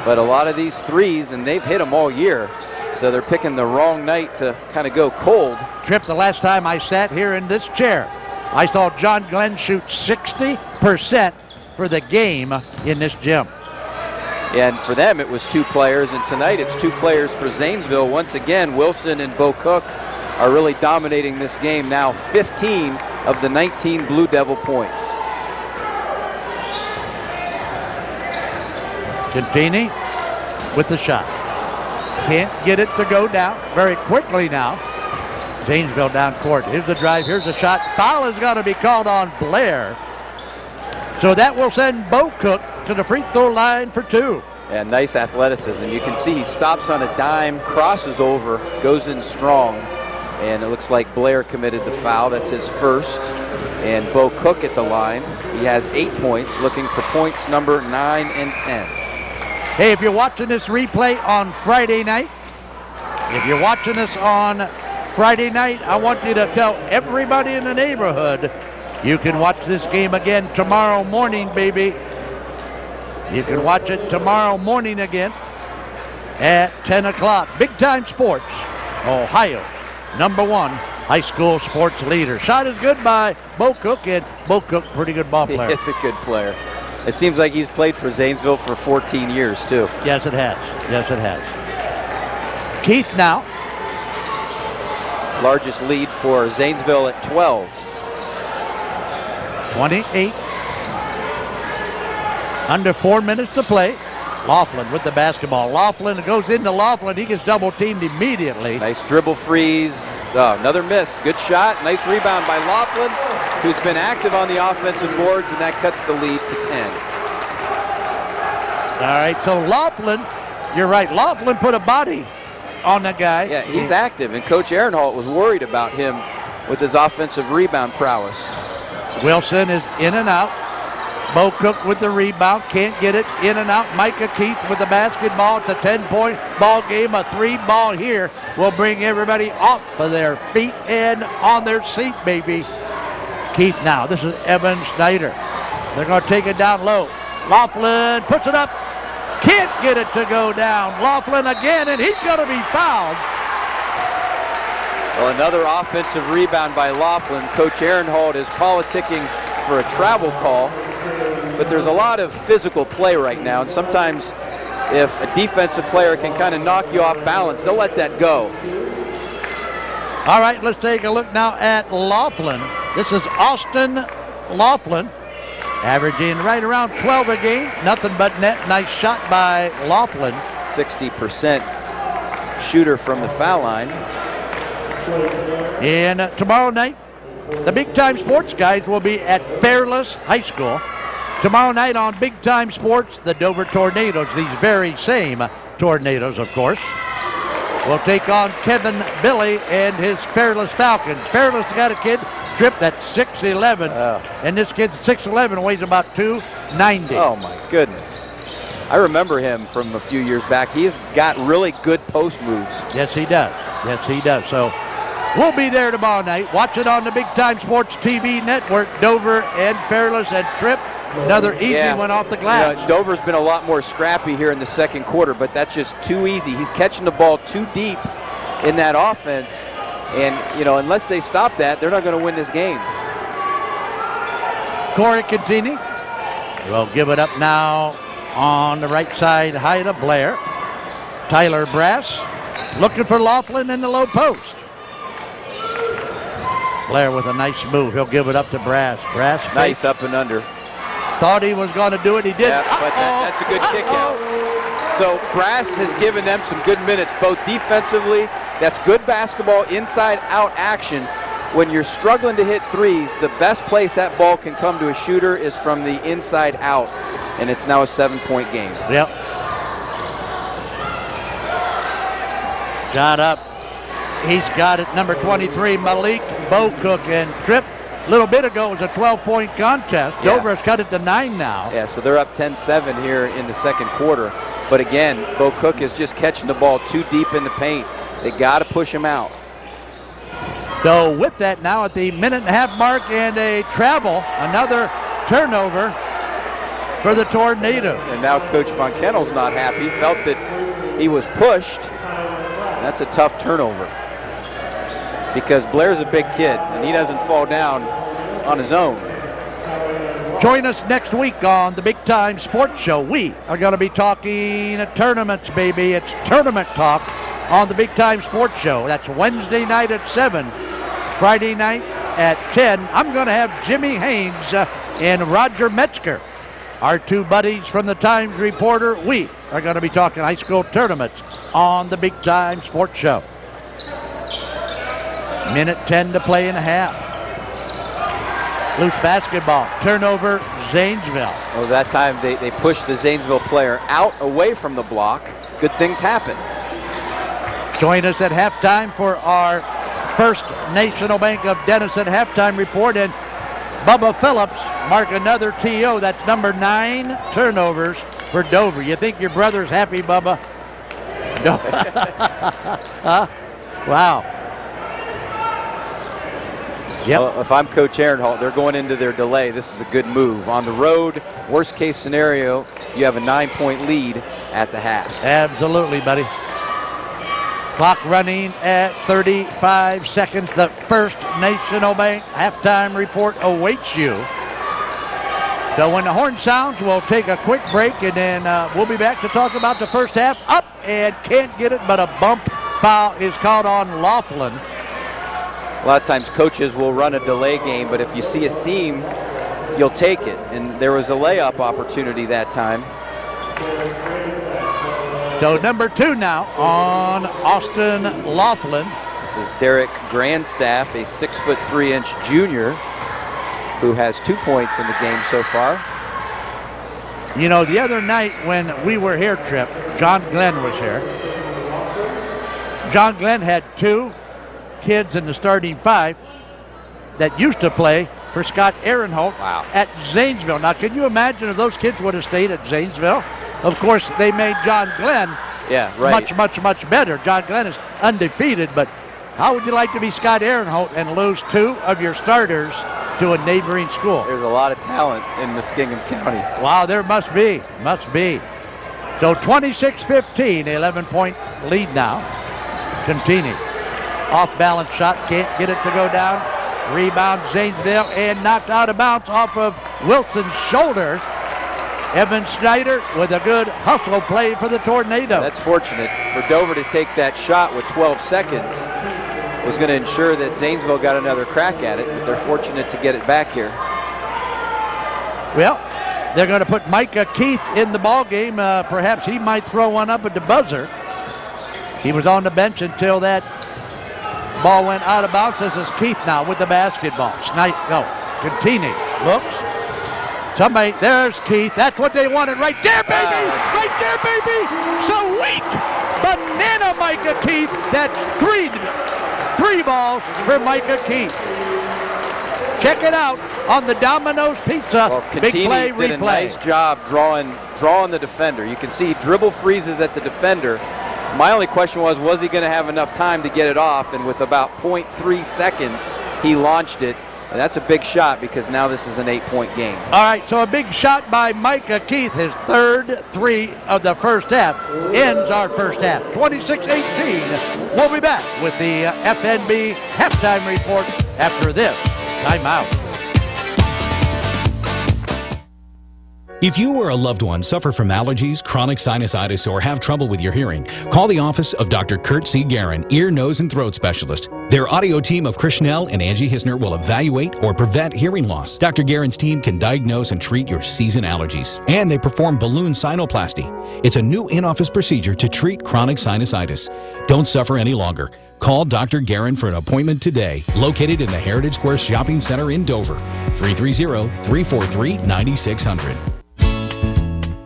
but a lot of these threes, and they've hit them all year. So they're picking the wrong night to kind of go cold. Tripp, the last time I sat here in this chair, I saw John Glenn shoot 60% for the game in this gym. And for them, it was 2 players, and tonight it's 2 players for Zanesville. Once again, Wilson and Bo Cook are really dominating this game now. 15 of the 19 Blue Devil points. Contini with the shot. Can't get it to go down very quickly now. Zanesville down court. Here's the drive. Here's the shot. Foul is going to be called on Blair. So that will send Bo Cook to the free throw line for 2. And nice athleticism. You can see he stops on a dime, crosses over, goes in strong. And it looks like Blair committed the foul. That's his first. And Bo Cook at the line. He has 8 points, looking for points number 9 and 10. Hey, if you're watching this replay on Friday night, I want you to tell everybody in the neighborhood you can watch this game again tomorrow morning, baby. You can watch it tomorrow morning again at 10 o'clock. Big Time Sports, Ohio, #1 high school sports leader. Shot is good by Bo Cook, and Bo Cook, pretty good ball player. He's a good player. It seems like he's played for Zanesville for 14 years, too. Yes, it has. Yes, it has. Keith now. Largest lead for Zanesville at 12. 28. Under 4 minutes to play. Laughlin with the basketball. Laughlin goes into Laughlin. He gets double teamed immediately. Nice dribble freeze. Oh, another miss. Good shot. Nice rebound by Laughlin, who's been active on the offensive boards, and that cuts the lead to 10. All right, so Laughlin, you're right. Laughlin put a body on that guy. Yeah, he's active, and Coach Ehrenholt was worried about him with his offensive rebound prowess. Wilson is in and out. Bo Cook with the rebound, can't get it, in and out. Micah Keith with the basketball. It's a 10-point ball game. A 3 ball here will bring everybody off of their feet and on their seat, baby. Keith now, this is Evan Snyder. They're going to take it down low. Laughlin puts it up, can't get it to go down. Laughlin again, and he's going to be fouled. Well, another offensive rebound by Laughlin. Coach Ehrenholt is politicking for a travel call, but there's a lot of physical play right now, and sometimes if a defensive player can kind of knock you off balance, they'll let that go. All right, let's take a look now at Laughlin. This is Austin Laughlin, averaging right around 12 a game. Nothing but net. Nice shot by Laughlin. 60% shooter from the foul line. And tomorrow night, the Big Time Sports guys will be at Fairless High School. Tomorrow night on Big Time Sports, the Dover Tornadoes, these very same Tornadoes, of course, will take on Kevin Billy and his Fairless Falcons. Fairless got a kid, Tripp, that's 6'11", and this kid's 6'11", weighs about 290. Oh, my goodness. I remember him from a few years back. He's got really good post moves. Yes, he does. Yes, he does. So we'll be there tomorrow night. Watch it on the Big Time Sports TV network. Dover and Fairless and Tripp. Another easy one off the glass. Dover's been a lot more scrappy here in the second quarter, but that's just too easy. He's catching the ball too deep in that offense, and unless they stop that, they're not going to win this game. Corey Contini will give it up now on the right side, high to Blair. Tyler Brass looking for Laughlin in the low post. Blair with a nice move. He'll give it up to Brass. Brass nice up and under. Thought he was going to do it. He didn't. Yeah, but that's a good kick out. So Brass has given them some good minutes, both defensively. That's good basketball, inside-out action. When you're struggling to hit threes, the best place that ball can come to a shooter is from the inside out, and it's now a 7-point game. Yep. Shot up. He's got it. Number 23, Malik Bocook, and Tripp. A little bit ago it was a 12-point contest. Yeah. Dover has cut it to 9 now. Yeah, so they're up 10-7 here in the second quarter. But again, Bocook is just catching the ball too deep in the paint. They got to push him out. So with that now at the minute-and-a-half mark and a travel, another turnover for the Tornado. And now Coach Von Kennel's not happy. Felt that he was pushed. That's a tough turnover, because Blair's a big kid and he doesn't fall down on his own. Join us next week on the Big Time Sports Show. We are going to be talking tournaments, baby. It's tournament talk on the Big Time Sports Show. That's Wednesday night at 7, Friday night at 10. I'm going to have Jimmy Haynes and Roger Metzger, our two buddies from the Times Reporter. We are going to be talking high school tournaments on the Big Time Sports Show. Minute 10 to play in a half. Loose basketball. Turnover, Zanesville. Oh, that time they pushed the Zanesville player out away from the block. Good things happen. Join us at halftime for our first National Bank of Denison halftime report. And Bubba Phillips mark another TO. That's number 9 turnovers for Dover. You think your brother's happy, Bubba? No. Huh? Wow. Yep. Well, if I'm Coach Ehrenholt, they're going into their delay. This is a good move. On the road, worst case scenario, you have a 9-point lead at the half. Absolutely, buddy. Clock running at 35 seconds. The first National Bank halftime report awaits you. So when the horn sounds, we'll take a quick break, and then we'll be back to talk about the first half. Up and can't get it, but a bump foul is called on Laughlin. A lot of times coaches will run a delay game, but if you see a seam, you'll take it. And there was a layup opportunity that time. So number 2 now on Austin Laughlin. This is Derek Grandstaff, a 6'3" junior who has 2 points in the game so far. You know, the other night when we were here, Tripp, John Glenn was here. John Glenn had 2 kids in the starting 5 that used to play for Scott Ehrenholt at Zanesville. Now, can you imagine if those kids would have stayed at Zanesville? Of course, they made John Glenn much better. John Glenn is undefeated, but how would you like to be Scott Ehrenholt and lose 2 of your starters to a neighboring school? There's a lot of talent in Muskingum County. Wow, there must be. So 26-15, 11-point lead now. Continue. Off-balance shot, can't get it to go down. Rebound, Zanesville, and knocked out of bounds off of Wilson's shoulder. Evan Snyder with a good hustle play for the Tornado. That's fortunate for Dover to take that shot with 12 seconds. Was going to ensure that Zanesville got another crack at it, but they're fortunate to get it back here. Well, they're going to put Micah Keith in the ball game. Perhaps he might throw one up at the buzzer. He was on the bench until that ball went out of bounds. This is Keith now with the basketball. Contini looks. Somebody, there's Keith. That's what they wanted right there, baby. Right there, baby. Sweet banana Micah Keith. That's three balls for Micah Keith. Check it out on the Domino's Pizza. Well, Big play did a replay. nice job drawing the defender. You can see dribble freezes at the defender. My only question was he going to have enough time to get it off? And with about 0.3 seconds, he launched it And that's a big shot because now this is an 8-point game. All right, so a big shot by Micah Keith, his third three of the first half, ends our first half, 26-18. We'll be back with the FNB halftime report after this timeout. If you or a loved one suffer from allergies, chronic sinusitis, or have trouble with your hearing, call the office of Dr. Kurt C. Guerin, ear, nose, and throat specialist. Their audio team of Krishnell and Angie Hisner will evaluate or prevent hearing loss. Dr. Guerin's team can diagnose and treat your season allergies. And they perform balloon sinuplasty. It's a new in-office procedure to treat chronic sinusitis. Don't suffer any longer. Call Dr. Guerin for an appointment today. Located in the Heritage Square Shopping Center in Dover. 330-343-9600.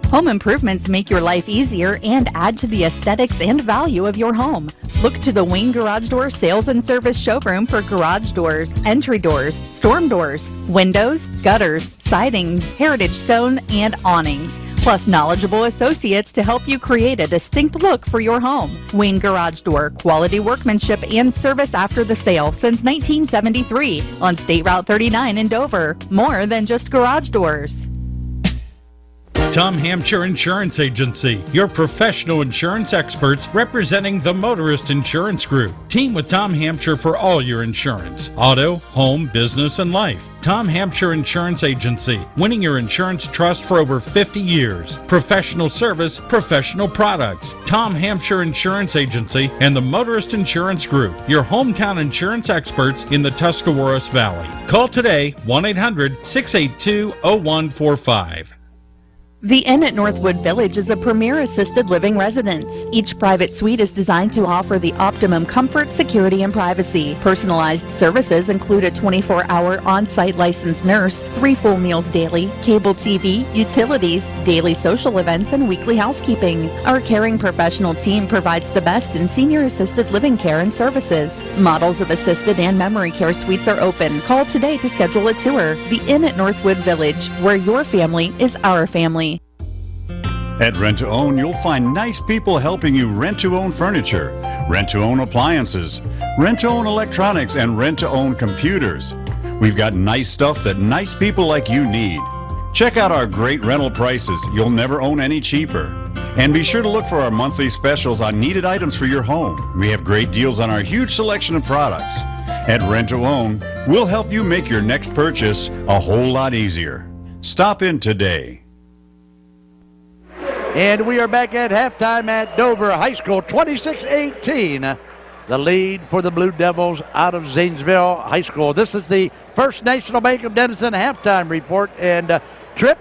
Home improvements make your life easier and add to the aesthetics and value of your home. Look to the Wayne Garage Door Sales and Service Showroom for garage doors, entry doors, storm doors, windows, gutters, siding, heritage stone, and awnings. Plus knowledgeable associates to help you create a distinct look for your home. Wayne Garage Door, quality workmanship and service after the sale since 1973 on State Route 39 in Dover. More than just garage doors. Tom Hampshire Insurance Agency, your professional insurance experts representing the Motorist Insurance Group. Team with Tom Hampshire for all your insurance, auto, home, business, and life. Tom Hampshire Insurance Agency, winning your insurance trust for over 50 years. Professional service, professional products. Tom Hampshire Insurance Agency and the Motorist Insurance Group, your hometown insurance experts in the Tuscarawas Valley. Call today, 1-800-682-0145. The Inn at Northwood Village is a premier assisted living residence. Each private suite is designed to offer the optimum comfort, security, and privacy. Personalized services include a 24-hour on-site licensed nurse, 3 full meals daily, cable TV, utilities, daily social events, and weekly housekeeping. Our caring professional team provides the best in senior assisted living care and services. Models of assisted and memory care suites are open. Call today to schedule a tour. The Inn at Northwood Village, where your family is our family. At Rent to Own, you'll find nice people helping you rent to own furniture, rent to own appliances, rent to own electronics, and rent to own computers. We've got nice stuff that nice people like you need. Check out our great rental prices. You'll never own any cheaper. And be sure to look for our monthly specials on needed items for your home. We have great deals on our huge selection of products. At Rent to Own, we'll help you make your next purchase a whole lot easier. Stop in today. And we are back at halftime at Dover High School, 26-18. The lead for the Blue Devils out of Zanesville High School. This is the First National Bank of Denison halftime report. And Tripp,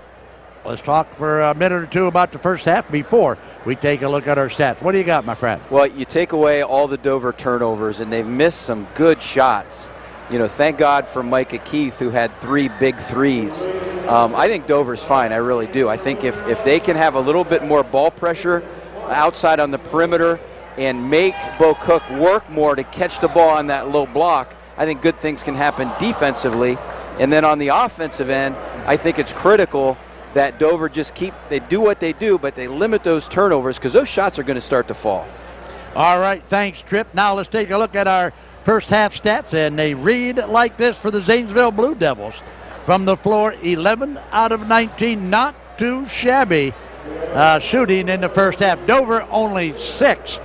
let's talk for a minute or two about the first half before we take a look at our stats. What do you got, my friend? Well, you take away all the Dover turnovers, and they've missed some good shots. You know, thank God for Micah Keith, who had 3 big threes. I think Dover's fine. I really do. I think if they can have a little bit more ball pressure outside on the perimeter and make Bo Cook work more to catch the ball on that low block, I think good things can happen defensively. And then on the offensive end, I think it's critical that Dover just they do what they do, but they limit those turnovers because those shots are going to start to fall. All right, thanks, Tripp. Now let's take a look at our first half stats, and they read like this for the Zanesville Blue Devils. From the floor, 11 out of 19, not too shabby shooting in the first half. Dover only 6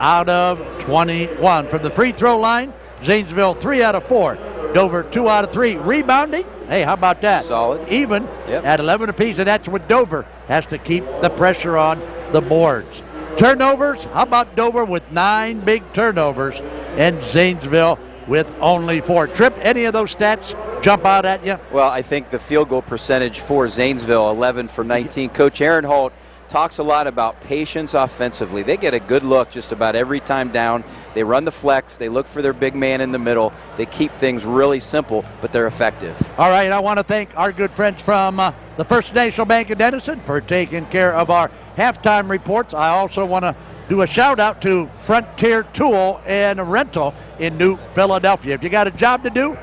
out of 21. From the free throw line, Zanesville 3 out of 4. Dover 2 out of 3. Rebounding, hey, how about that? Solid. Even at 11 apiece, and that's what Dover has to keep the pressure on the boards. Turnovers, how about Dover with 9 big turnovers and Zanesville with only 4. Tripp, any of those stats jump out at you? Well, I think the field goal percentage for Zanesville, 11 for 19. Coach Aaron Holt talks a lot about patience offensively. They get a good look just about every time down. They run the flex. They look for their big man in the middle. They keep things really simple, but they're effective. All right, I want to thank our good friends from the First National Bank of Denison for taking care of our halftime reports. I also want to do a shout out to Frontier Tool and Rental in New Philadelphia. If you got a job to do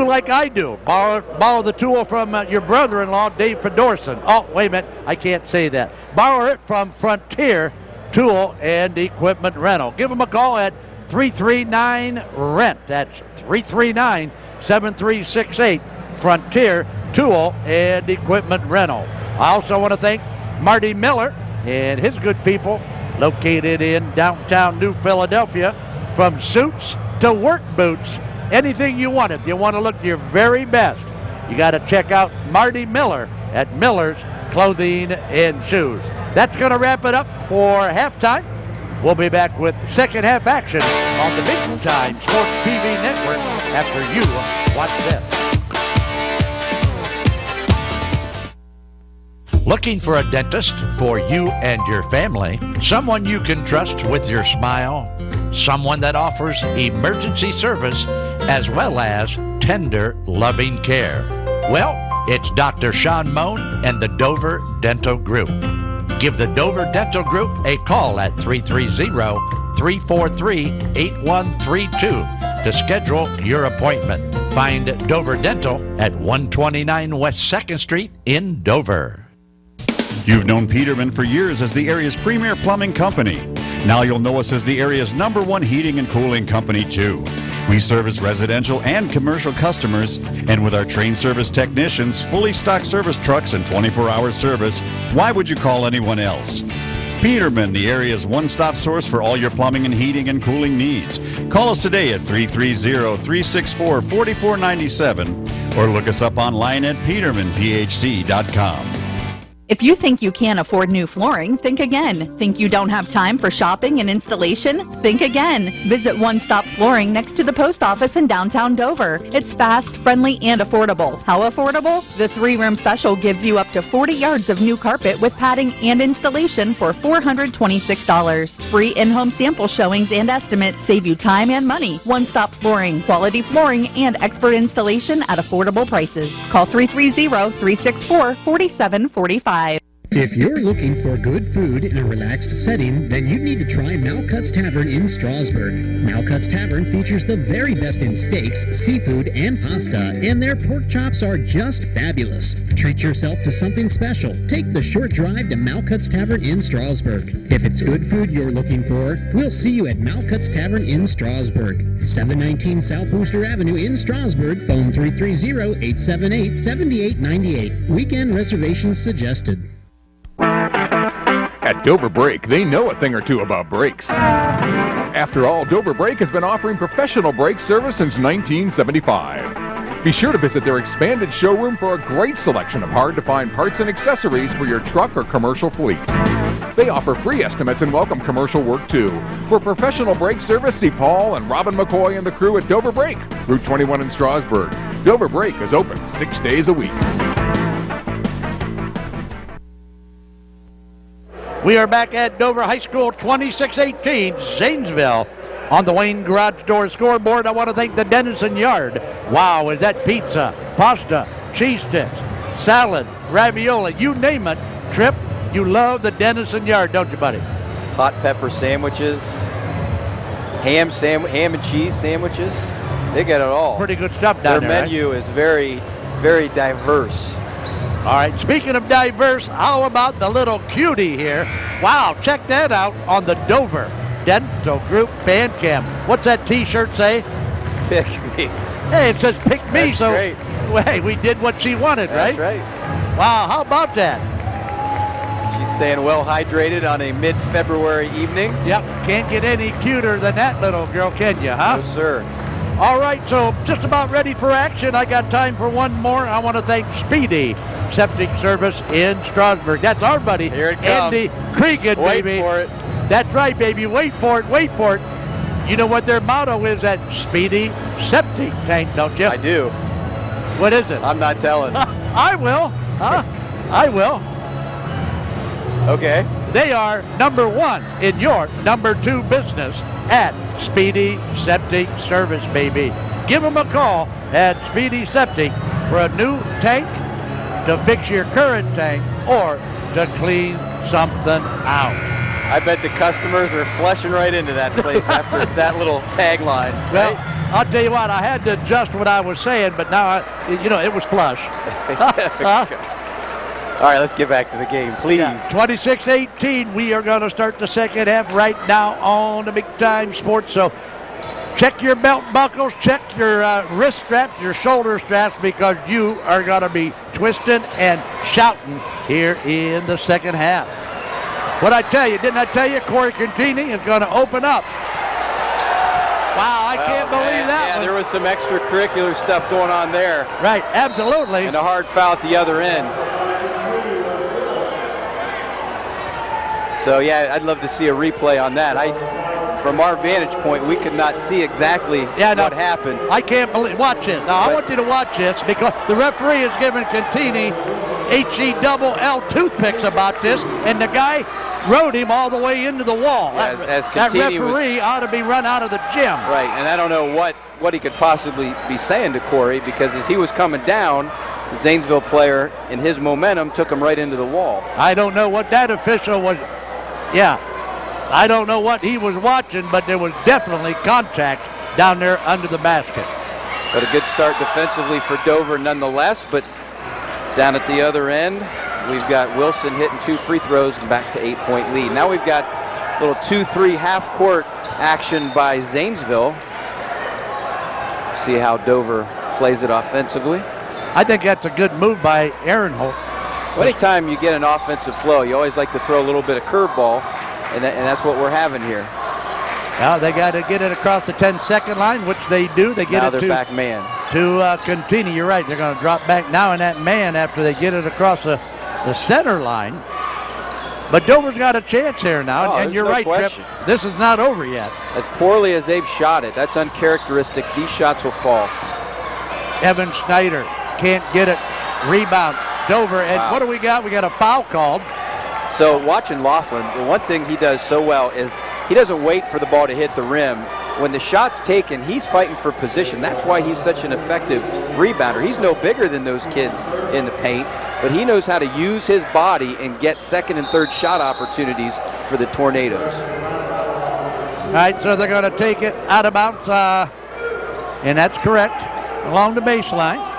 like I do. Borrow the tool from your brother-in-law, Dave Fedorson. Oh, wait a minute, I can't say that. Borrow it from Frontier Tool and Equipment Rental. Give them a call at 339-RENT. That's 339 7368 Frontier Tool and Equipment Rental. I also want to thank Marty Miller and his good people located in downtown New Philadelphia. From suits to work boots, anything you want. If you want to look your very best, you got to check out Marty Miller at Miller's Clothing and Shoes. That's going to wrap it up for halftime. We'll be back with second half action on the Big Time Sports TV Network after you watch this. Looking for a dentist for you and your family? Someone you can trust with your smile? Someone that offers emergency service as well as tender, loving care? Well, it's Dr. Sean Moan and the Dover Dental Group. Give the Dover Dental Group a call at 330-343-8132 to schedule your appointment. Find Dover Dental at 129 West 2nd Street in Dover. You've known Peterman for years as the area's premier plumbing company. Now you'll know us as the area's #1 heating and cooling company, too. We service residential and commercial customers, and with our trained service technicians, fully stocked service trucks, and 24-hour service, why would you call anyone else? Peterman, the area's one-stop source for all your plumbing and heating and cooling needs. Call us today at 330-364-4497 or look us up online at petermanphc.com. If you think you can't afford new flooring, think again. Think you don't have time for shopping and installation? Think again. Visit One Stop Flooring next to the post office in downtown Dover. It's fast, friendly, and affordable. How affordable? The 3-room special gives you up to 40 yards of new carpet with padding and installation for $426. Free in-home sample showings and estimates save you time and money. One Stop Flooring, quality flooring, and expert installation at affordable prices. Call 330-364-4745. If you're looking for good food in a relaxed setting, then you need to try Malcutt's Tavern in Strasburg. Malcutt's Tavern features the very best in steaks, seafood, and pasta, and their pork chops are just fabulous. Treat yourself to something special. Take the short drive to Malcutt's Tavern in Strasburg. If it's good food you're looking for, we'll see you at Malcutt's Tavern in Strasburg. 719 South Wooster Avenue in Strasburg. Phone 330-878-7898. Weekend reservations suggested. At Dover Brake, they know a thing or two about brakes. After all, Dover Brake has been offering professional brake service since 1975. Be sure to visit their expanded showroom for a great selection of hard-to-find parts and accessories for your truck or commercial fleet. They offer free estimates and welcome commercial work, too. For professional brake service, see Paul and Robin McCoy and the crew at Dover Brake, Route 21 in Strasburg. Dover Brake is open 6 days a week. We are back at Dover High School 26-18, Zanesville. On the Wayne Garage Door scoreboard, I want to thank the Dennison Yard. Wow, is that pizza, pasta, cheese sticks, salad, ravioli, you name it. Trip, you love the Dennison Yard, don't you, buddy? Hot pepper sandwiches, ham and cheese sandwiches. They got it all. Pretty good stuff down there. Their menu is very, very diverse. All right, speaking of diverse, how about the little cutie here? Wow, check that out on the Dover Dental Group Bandcamp. What's that T-shirt say? Pick me. Hey, it says pick me, That's so great. Hey, we did what she wanted, right? That's right. Wow, how about that? She's staying well hydrated on a mid-February evening. Yep, can't get any cuter than that little girl, can you, huh? No, sir. All right, so just about ready for action. I got time for one more. I want to thank Speedy Septic Service in Strasburg. That's our buddy, Here it comes. Andy Cregan, baby. Wait for it. That's right, baby. Wait for it, wait for it. You know what their motto is at Speedy Septic Tank, don't you? I do. What is it? I'm not telling. I will. Huh? I will. Okay. They are #1 in your #2 business at Speedy Septic Service, baby. Give them a call at Speedy Septic for a new tank, to fix your current tank, or to clean something out. I bet the customers are flushing right into that place after that little tagline. Well, right? I'll tell you what, I had to adjust what I was saying, but now, it was flush. All right, let's get back to the game, please. Yeah, 26-18, we are going to start the second half right now on the Big Time Sports. So check your belt buckles, check your wrist straps, your shoulder straps, because you are going to be twisting and shouting here in the second half. What I tell you, didn't I tell you Corey Contini is going to open up? Wow, I can't believe that. Yeah, there was some extracurricular stuff going on there. Right, absolutely. And a hard foul at the other end. So, yeah, I'd love to see a replay on that. From our vantage point, we could not see exactly what happened. I can't believe. Watch this. Now, I want you to watch this because the referee is giving Contini HE-double-L toothpicks about this, and the guy rode him all the way into the wall. Yeah, that referee ought to be run out of the gym. Right, and I don't know what he could possibly be saying to Corey, because as he was coming down, the Zanesville player, in his momentum, took him right into the wall. I don't know what that official was. Yeah, I don't know what he was watching, but there was definitely contact down there under the basket. But a good start defensively for Dover nonetheless, but down at the other end, we've got Wilson hitting 2 free throws and back to 8-point lead. Now we've got a little 2-3 half-court action by Zanesville. See how Dover plays it offensively. I think that's a good move by Aaron Holt. Well, anytime you get an offensive flow, you always like to throw a little bit of curveball, and that's what we're having here. Now they got to get it across the 10-second line, which they do. They get now it they're to back man. To Contini. You're right. They're going to drop back now in that man after they get it across the center line. But Dover's got a chance here now, and you're no right, question. Trip. This is not over yet. As poorly as they've shot it, that's uncharacteristic. These shots will fall. Evan Snyder can't get it. Rebound. Dover, and what do we got? We got a foul called. So watching Laughlin, the one thing he does so well is he doesn't wait for the ball to hit the rim. When the shot's taken, he's fighting for position. That's why he's such an effective rebounder. He's no bigger than those kids in the paint, but he knows how to use his body and get second and third shot opportunities for the Tornadoes. All right, so they're going to take it out of bounds, and that's correct, along the baseline.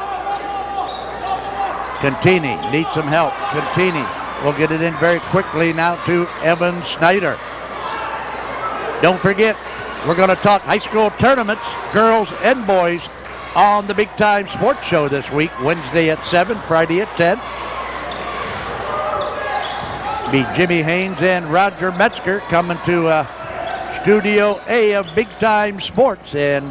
Contini needs some help. Contini will get it in very quickly now to Evan Snyder. Don't forget, we're going to talk high school tournaments, girls and boys, on the Big Time Sports Show this week, Wednesday at 7, Friday at 10. Be Jimmy Haynes and Roger Metzger coming to Studio A of Big Time Sports, and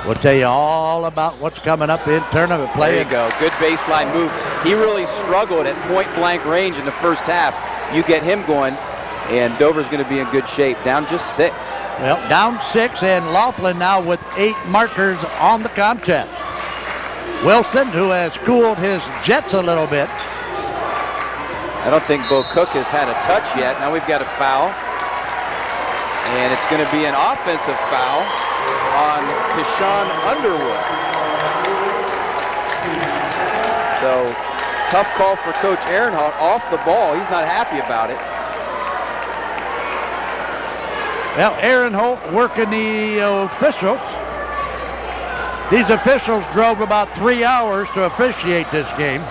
we'll tell you all about what's coming up in tournament play. There you go. Good baseline move. He really struggled at point-blank range in the first half. You get him going, and Dover's going to be in good shape. Down just 6. Well, down 6, and Laughlin now with 8 markers on the contest. Wilson, who has cooled his jets a little bit. I don't think Bo Cook has had a touch yet. Now we've got a foul, and it's going to be an offensive foul on Kishan Underwood. So, tough call for Coach Ehrenholt off the ball. He's not happy about it. Well, Ehrenholt working the officials. These officials drove about 3 hours to officiate this game.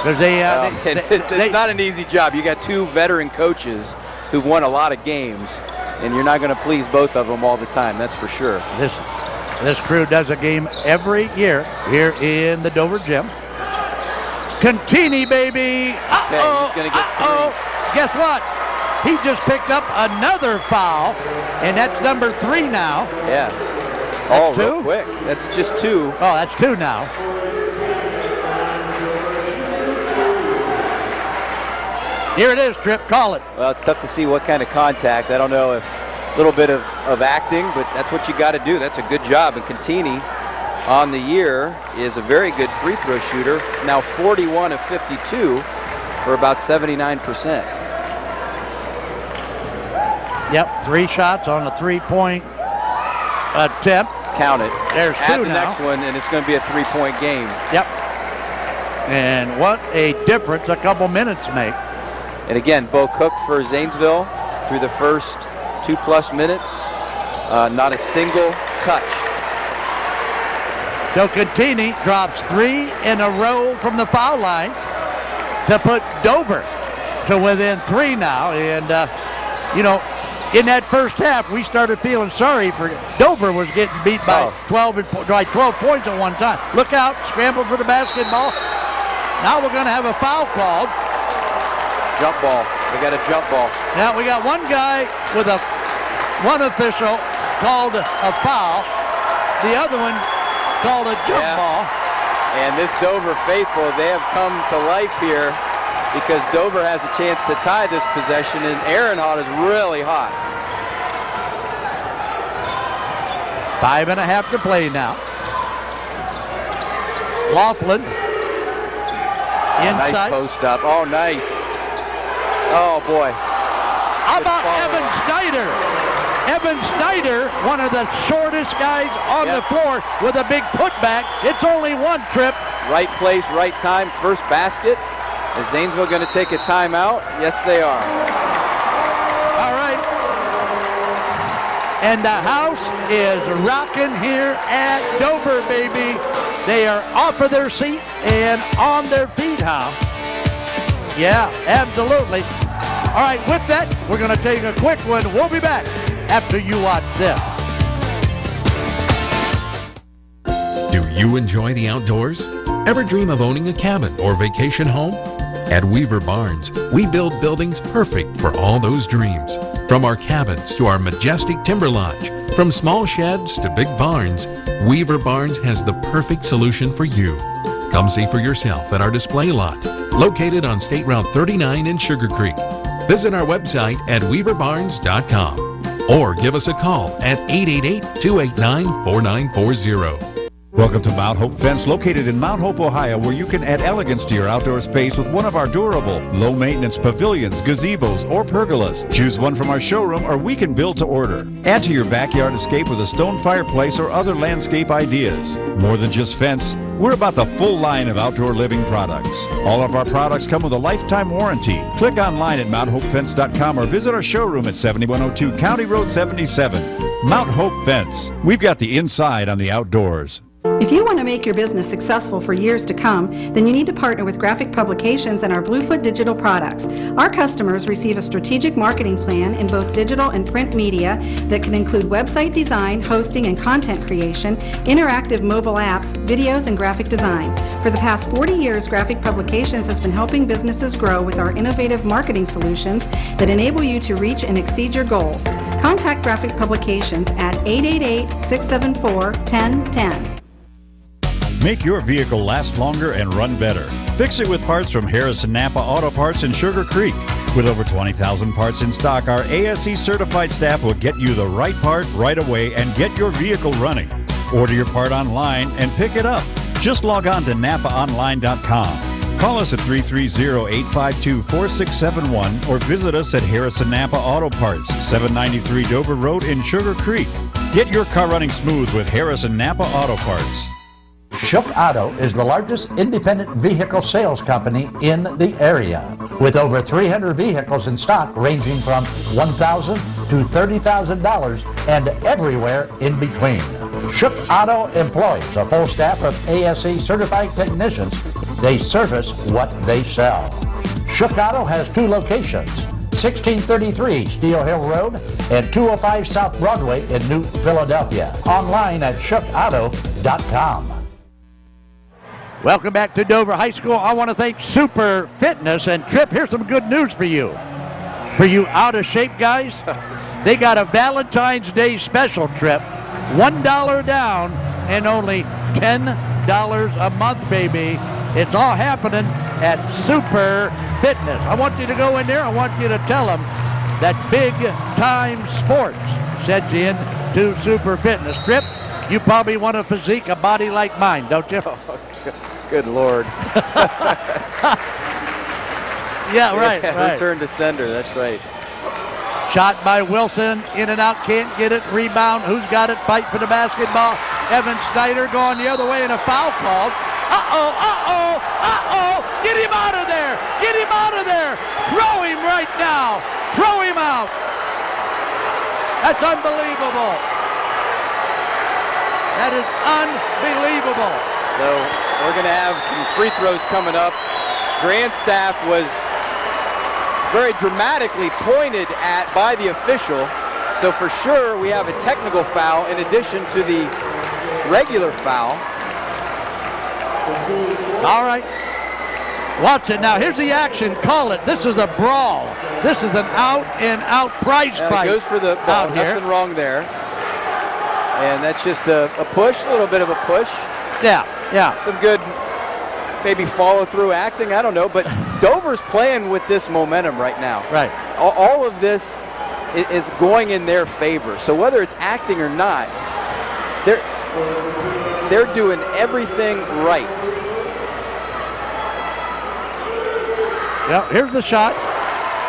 It's not an easy job. You got 2 veteran coaches who've won a lot of games, and you're not going to please both of them all the time, that's for sure. This crew does a game every year here in the Dover gym. Contini, baby. Uh-oh, he's going to get 3. Guess what? He just picked up another foul, and that's number 3 now. Yeah. That's 2? Real quick. That's just 2. Oh, that's 2 now. Here it is, Trip. Call it. Well, it's tough to see what kind of contact. I don't know if a little bit of acting, but that's what you got to do. That's a good job. And Contini on the year is a very good free throw shooter. Now 41 of 52 for about 79%. Yep, 3 shots on the 3-point attempt. Count it. There's 2 Add the now. next one, and it's going to be a 3-point game. Yep. And what a difference a couple minutes make. And again, Bo Cook for Zanesville through the first 2+ minutes. Not a single touch. So Contini drops 3 in a row from the foul line to put Dover to within 3 now. And, in that first half, we started feeling sorry for Dover was getting beat by 12 points at one time. Look out, scramble for the basketball. Now we're going to have a foul called. Jump ball. We got a jump ball. Now we got one guy with one official called a foul. The other one called a jump ball. And this Dover faithful, they have come to life here because Dover has a chance to tie this possession, and Aaron-Hott is really hot. 5.5 to play now. Laughlin inside. Nice post up. Oh, nice. Oh, boy. How about Evan Snyder? Evan Snyder, one of the shortest guys on the floor with a big putback. It's only one trip. Right place, right time, first basket. Is Zanesville going to take a timeout? Yes, they are. All right. And the house is rocking here at Dover, baby. They are off of their seat and on their feet, Hal. Yeah, absolutely. All right, with that, we're going to take a quick one. We'll be back after you watch this. Do you enjoy the outdoors? Ever dream of owning a cabin or vacation home? At Weaver Barnes, we build buildings perfect for all those dreams. From our cabins to our majestic timber lodge, from small sheds to big barns, Weaver Barnes has the perfect solution for you. Come see for yourself at our display lot, located on State Route 39 in Sugar Creek. Visit our website at weaverbarnes.com or give us a call at 888-289-4940. Welcome to Mount Hope Fence, located in Mount Hope, Ohio, where you can add elegance to your outdoor space with one of our durable, low-maintenance pavilions, gazebos, or pergolas. Choose one from our showroom, or we can build to order. Add to your backyard escape with a stone fireplace or other landscape ideas. More than just fence, we're about the full line of outdoor living products. All of our products come with a lifetime warranty. Click online at MountHopeFence.com or visit our showroom at 7102 County Road 77. Mount Hope Fence. We've got the inside on the outdoors. If you want to make your business successful for years to come, then you need to partner with Graphic Publications and our Bluefoot digital products. Our customers receive a strategic marketing plan in both digital and print media that can include website design, hosting and content creation, interactive mobile apps, videos, and graphic design. For the past 40 years, Graphic Publications has been helping businesses grow with our innovative marketing solutions that enable you to reach and exceed your goals. Contact Graphic Publications at 888-674-1010. Make your vehicle last longer and run better. Fix it with parts from Harrison Napa Auto Parts in Sugar Creek. With over 20,000 parts in stock, our ASE certified staff will get you the right part right away and get your vehicle running. Order your part online and pick it up. Just log on to NapaOnline.com. Call us at 330-852-4671 or visit us at Harrison Napa Auto Parts, 793 Dover Road in Sugar Creek. Get your car running smooth with Harrison Napa Auto Parts. Shook Auto is the largest independent vehicle sales company in the area, with over 300 vehicles in stock ranging from $1,000 to $30,000 and everywhere in between. Shook Auto employs a full staff of ASE certified technicians. They service what they sell. Shook Auto has two locations, 1633 Steel Hill Road and 205 South Broadway in New Philadelphia. Online at shookauto.com. Welcome back to Dover High School. I want to thank Super Fitness. And Trip, here's some good news for you. For you out of shape guys, they got a Valentine's Day special, Trip. $1 down and only $10 a month, baby. It's all happening at Super Fitness. I want you to go in there. I want you to tell them that Big Time Sports sent you in to Super Fitness. Trip, you probably want a physique, a body like mine, don't you? Good Lord. Yeah, right. Return to sender, that's right. Shot by Wilson, in and out, can't get it, rebound, who's got it, fight for the basketball. Evan Snyder going the other way and a foul called. Get him out of there, get him out of there. Throw him right now, throw him out. That's unbelievable. That is unbelievable. So we're going to have some free throws coming up. Grandstaff was very dramatically pointed at by the official. so for sure we have a technical foul in addition to the regular foul. All right. Watch it now. Here's the action. Call it. This is a brawl. This is an out-and-out prize fight. Goes for the ball. Nothing wrong there. And that's just a push, a little bit of a push. Yeah. Some good maybe follow-through acting. I don't know. But Dover's playing with this momentum right now. Right. All of this is going in their favor. So whether it's acting or not, they're doing everything right. Yeah, here's the shot.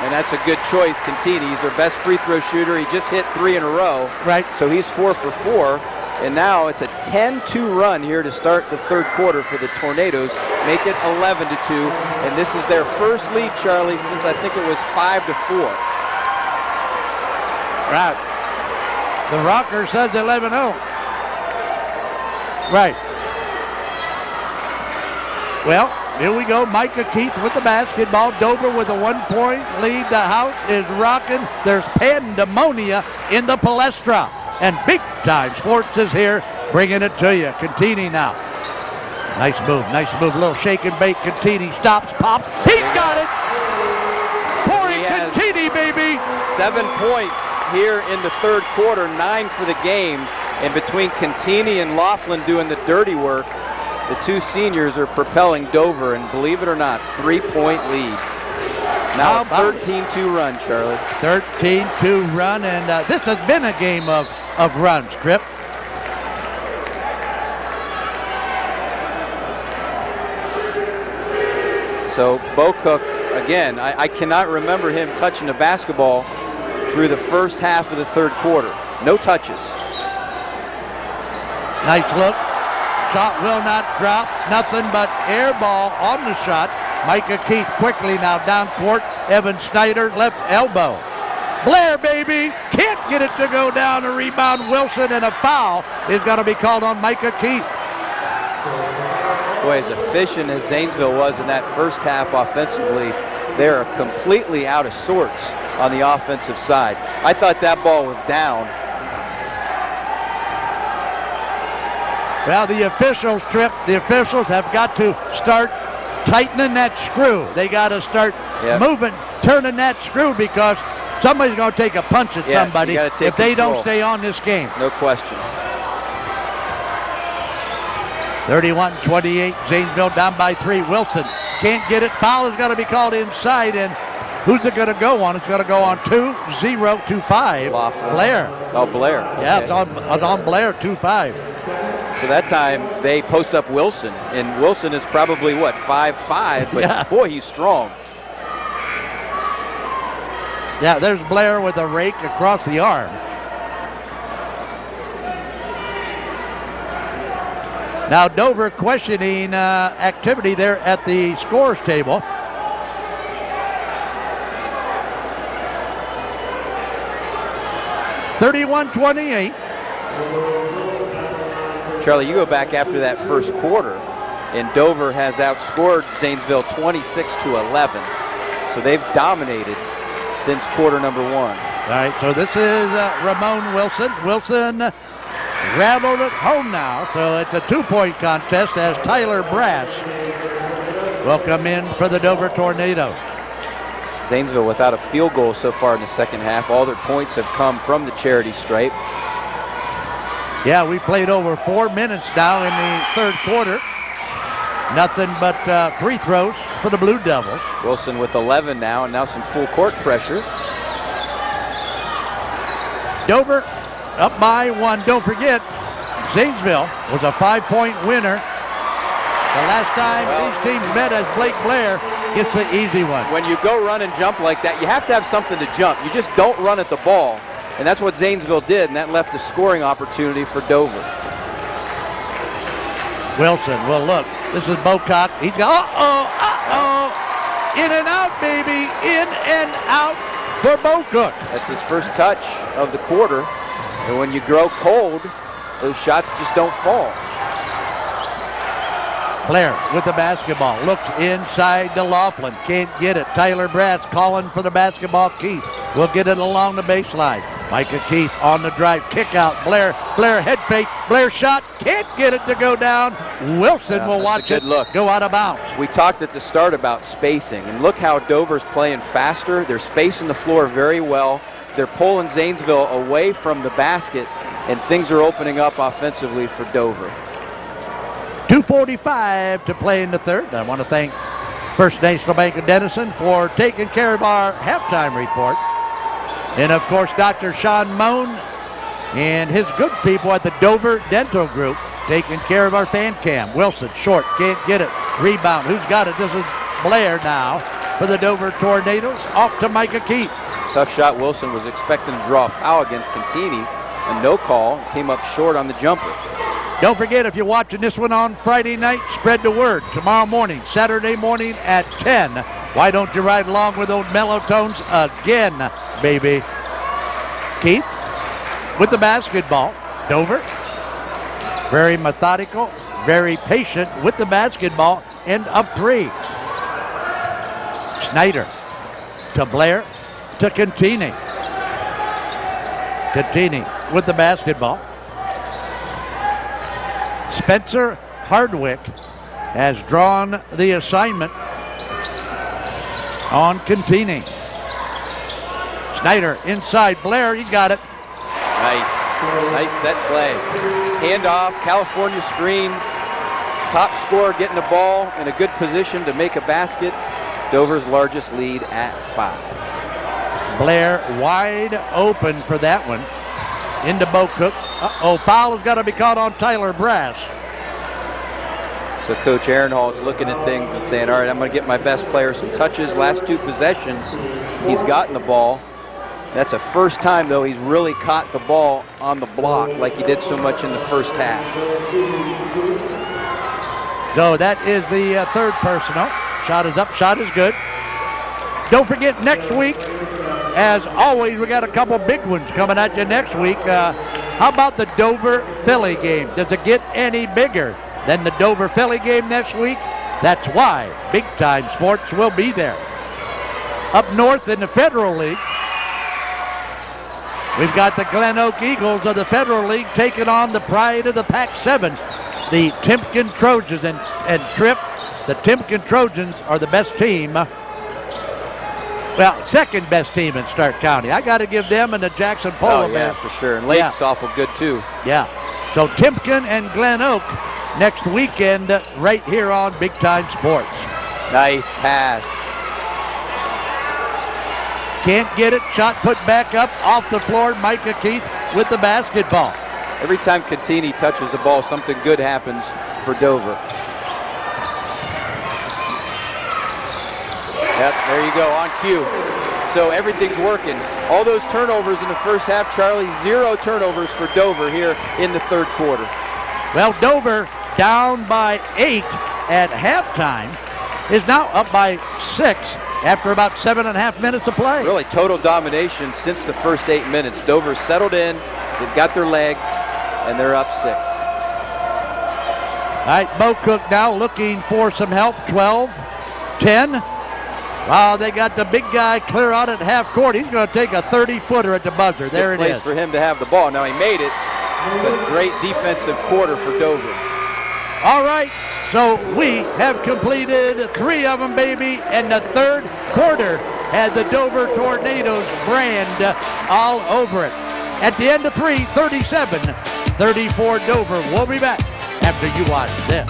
And that's a good choice. Contini, he's their best free throw shooter. He just hit 3 in a row. Right. So he's 4 for 4. And now it's a 10-2 run here to start the third quarter for the Tornadoes. Make it 11-2. And this is their first lead, Charlie, since I think it was 5-4. Right. The rocker says 11-0. Right. Well, here we go. Micah Keith with the basketball. Dover with a 1-point lead. The house is rocking. There's pandemonia in the Palestra. And Big Time Sports is here bringing it to you. Contini now. Nice move. A little shake and bake. Contini stops, pops. He's got it. Corey Contini, baby. 7 points here in the third quarter. 9 for the game. And between Contini and Laughlin doing the dirty work, the two seniors are propelling Dover, and believe it or not, 3-point lead. Now a 13-2 run, Charlie. 13-2 run, and this has been a game of runs, Tripp. So Bo Cook, again, I cannot remember him touching the basketball through the first half of the third quarter. No touches. Nice look. Shot will not drop. Nothing but air ball on the shot. Micah Keith quickly now down court. Evan Snyder, left elbow. Blair, baby, can't get it to go down. A rebound, Wilson, and a foul is going to be called on Micah Keith. Boy, as efficient as Zanesville was in that first half offensively, they are completely out of sorts on the offensive side. I thought that ball was down. Well, the officials, Tripp, the officials have got to start tightening that screw. They got to start moving, turning that screw, because somebody's going to take a punch at somebody if they don't stay on this game. No question. 31-28, Zanesville down by 3. Wilson can't get it. Foul is going to be called inside, and who's it going to go on? It's going to go on 2-0-5. Blair. Oh, Blair. Yeah, it's on Blair, 2-5. So that time they post up Wilson, and Wilson is probably, what, 5'5", but boy, he's strong. Yeah, there's Blair with a rake across the arm. Now Dover questioning activity there at the scores table. (31-28). Charlie, you go back after that first quarter, and Dover has outscored Zanesville 26-11. So they've dominated since quarter number 1. All right, so this is Ramon Wilson. Wilson rattled it home now, so it's a 2-point contest as Tyler Brass will come in for the Dover Tornado. Zanesville without a field goal so far in the second half. All their points have come from the charity stripe. Yeah, we played over 4 minutes now in the third quarter. Nothing but free throws for the Blue Devils. Wilson with 11 now, and now some full court pressure. Dover up by 1. Don't forget, Zanesville was a 5-point winner. The last time these teams met, as Blake Blair gets the easy one. When you go run and jump like that, you have to have something to jump. You just don't run at the ball. And that's what Zanesville did, and that left a scoring opportunity for Dover. Wilson will look. This is Bocock. He's got, in and out, baby. In and out for Bocock. That's his first touch of the quarter. And when you grow cold, those shots just don't fall. Blair with the basketball. Looks inside to Laughlin. Can't get it. Tyler Brass calling for the basketball. Keith will get it along the baseline. Micah Keith on the drive, kick out. Blair head fake. Blair shot, can't get it to go down. Wilson will watch it go out of bounds. We talked at the start about spacing, and look how Dover's playing faster. They're spacing the floor very well. They're pulling Zanesville away from the basket, and things are opening up offensively for Dover. 2:45 to play in the third. I want to thank First National Bank of Denison for taking care of our halftime report. And, of course, Dr. Sean Moan and his good people at the Dover Dental Group taking care of our fan cam. Wilson, short, can't get it. Rebound, who's got it? This is Blair now for the Dover Tornadoes. Off to Micah Keith. Tough shot. Wilson was expecting to draw a foul against Contini. A no call, came up short on the jumper. Don't forget, if you're watching this one on Friday night, spread the word. Tomorrow morning, Saturday morning at 10. Why don't you ride along with those mellow tones again, baby? Keith with the basketball. Dover, very methodical, very patient with the basketball, and up three. Snyder to Blair to Contini. Contini with the basketball. Spencer Hardwick has drawn the assignment on Contini. Snyder inside Blair, he's got it. Nice set play. Handoff, California screen. Top scorer getting the ball in a good position to make a basket. Dover's largest lead at 5. Blair wide open for that one. Into Bocook. Foul has got to be caught on Tyler Brass. So Coach Aaron Hall is looking at things and saying, all right, I'm going to get my best player some touches. Last 2 possessions, he's gotten the ball. That's a first time, though, he's really caught the ball on the block like he did so much in the first half. So that is the third personal. Shot is up, shot is good. Don't forget, next week, as always, we got a couple big ones coming at you next week. How about the Dover-Philly game? Does it get any bigger than the Dover-Philly game next week? That's why Big Time Sports will be there. Up north in the Federal League, we've got the Glen Oak Eagles of the Federal League taking on the pride of the Pac-7, the Timpkin Trojans. And Tripp, the Timpkin Trojans are the best team. Well, second best team in Stark County. I got to give them and the Jackson Polo yeah, for sure. And Lake's awful good, too. Yeah. So Timpkin and Glen Oak next weekend right here on Big Time Sports. Nice pass. Can't get it. Shot put back up off the floor. Micah Keith with the basketball. Every time Contini touches the ball, something good happens for Dover. Yep, there you go, on cue. So everything's working. All those turnovers in the first half, Charlie, 0 turnovers for Dover here in the third quarter. Well, Dover down by 8 at halftime is now up by 6 after about 7.5 minutes of play. Really total domination since the first 8 minutes. Dover settled in, they've got their legs, and they're up 6. All right, Bocook now looking for some help, 12, 10. Wow, they got the big guy clear out at half court. He's going to take a 30-footer at the buzzer. There it is. Good place for him to have the ball. Now he made it, but great defensive quarter for Dover. All right, so we have completed 3 of them, baby, and the third quarter had the Dover Tornadoes brand all over it. At the end of 3, 37-34 Dover. We'll be back after you watch this.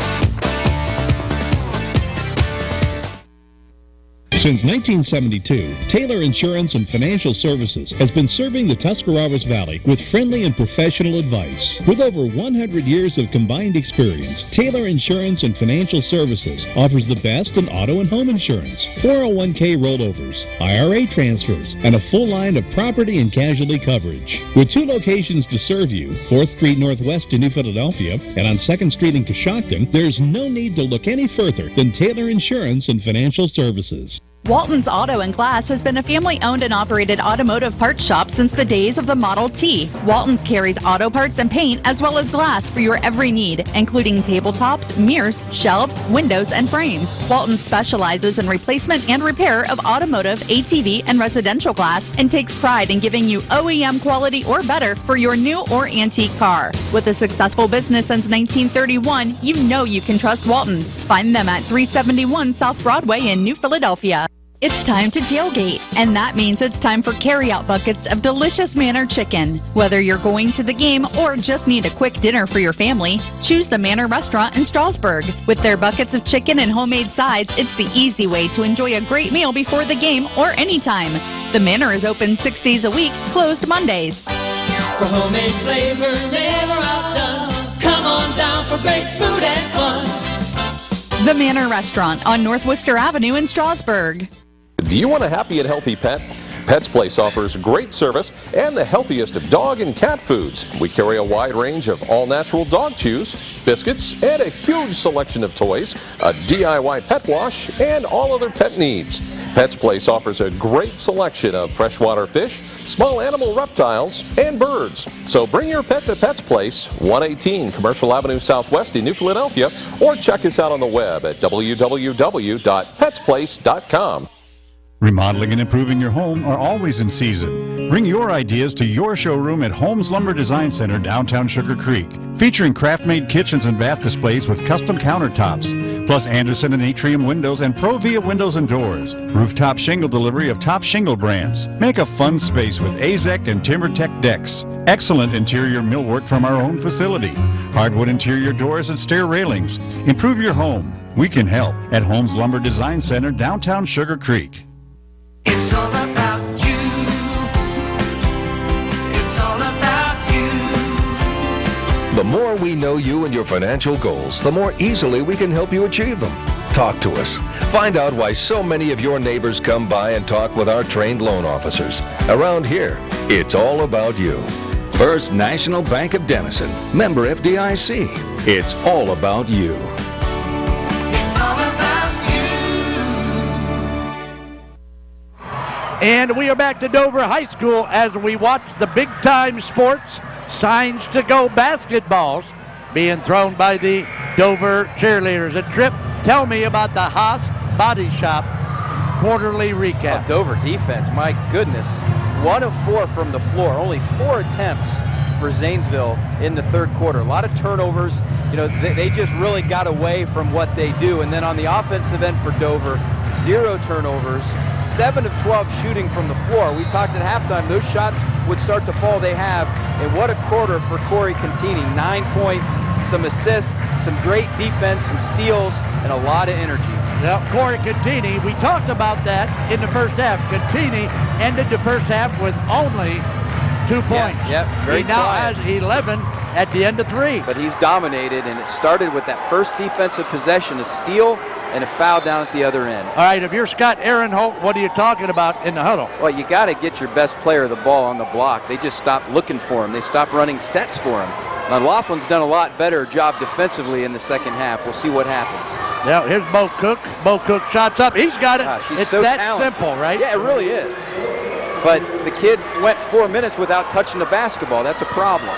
Since 1972, Taylor Insurance and Financial Services has been serving the Tuscarawas Valley with friendly and professional advice. With over 100 years of combined experience, Taylor Insurance and Financial Services offers the best in auto and home insurance, 401k rollovers, IRA transfers, and a full line of property and casualty coverage. With 2 locations to serve you, 4th Street Northwest in New Philadelphia and on 2nd Street in Coshocton, there's no need to look any further than Taylor Insurance and Financial Services. Walton's Auto and Glass has been a family-owned and operated automotive parts shop since the days of the Model T. Walton's carries auto parts and paint as well as glass for your every need, including tabletops, mirrors, shelves, windows, and frames. Walton specializes in replacement and repair of automotive, ATV, and residential glass and takes pride in giving you OEM quality or better for your new or antique car. With a successful business since 1931, you know you can trust Walton's. Find them at 371 South Broadway in New Philadelphia. It's time to tailgate, and that means it's time for carry-out buckets of delicious Manor chicken. Whether you're going to the game or just need a quick dinner for your family, choose the Manor Restaurant in Strasburg. With their buckets of chicken and homemade sides, it's the easy way to enjoy a great meal before the game or anytime. The Manor is open 6 days a week, closed Mondays. For homemade flavor never outdone, come on down for great food and fun. The Manor Restaurant on North Worcester Avenue in Strasburg. Do you want a happy and healthy pet? Pet's Place offers great service and the healthiest of dog and cat foods. We carry a wide range of all-natural dog chews, biscuits, and a huge selection of toys, a DIY pet wash, and all other pet needs. Pet's Place offers a great selection of freshwater fish, small animal reptiles, and birds. So bring your pet to Pet's Place, 118 Commercial Avenue Southwest in New Philadelphia, or check us out on the web at www.petsplace.com. Remodeling and improving your home are always in season. Bring your ideas to your showroom at Holmes Lumber Design Center, downtown Sugar Creek, featuring craft-made kitchens and bath displays with custom countertops, plus Anderson and Atrium windows and Provia windows and doors. Rooftop shingle delivery of top shingle brands. Make a fun space with AZEC and TimberTech decks. Excellent interior millwork from our own facility. Hardwood interior doors and stair railings. Improve your home. We can help at Holmes Lumber Design Center, downtown Sugar Creek. It's all about you. It's all about you. The more we know you and your financial goals, the more easily we can help you achieve them. Talk to us. Find out why so many of your neighbors come by and talk with our trained loan officers. Around here, it's all about you. First National Bank of Denison, member FDIC. It's all about you. And we are back to Dover High School as we watch the big-time sports signs to go basketballs being thrown by the Dover cheerleaders. And Tripp, tell me about the Haas Body Shop quarterly recap. Dover defense, my goodness. 1 of 4 from the floor, only 4 attempts for Zanesville in the third quarter. A lot of turnovers. You know, they just really got away from what they do. And then on the offensive end for Dover, 0 turnovers, 7 of 12 shooting from the floor. We talked at halftime, those shots would start to fall. They have. And what a quarter for Corey Contini. 9 points, some assists, some great defense, some steals, and a lot of energy. Now, Corey Contini, we talked about that in the first half. Contini ended the first half with only 2 points. Yep, very he now quiet. has 11 at the end of 3. But he's dominated, and it started with that first defensive possession, a steal and a foul down at the other end. All right, if you're Scott Aaronholt, what are you talking about in the huddle? Well, you got to get your best player the ball on the block. They just stopped looking for him. They stopped running sets for him. Now, Laughlin's done a lot better job defensively in the second half. We'll see what happens. Yeah, here's Bo Cook. Bo Cook shots up. He's got it. It's so that talented. simple, right? Yeah, it really is. But the kid went 4 minutes without touching the basketball. That's a problem.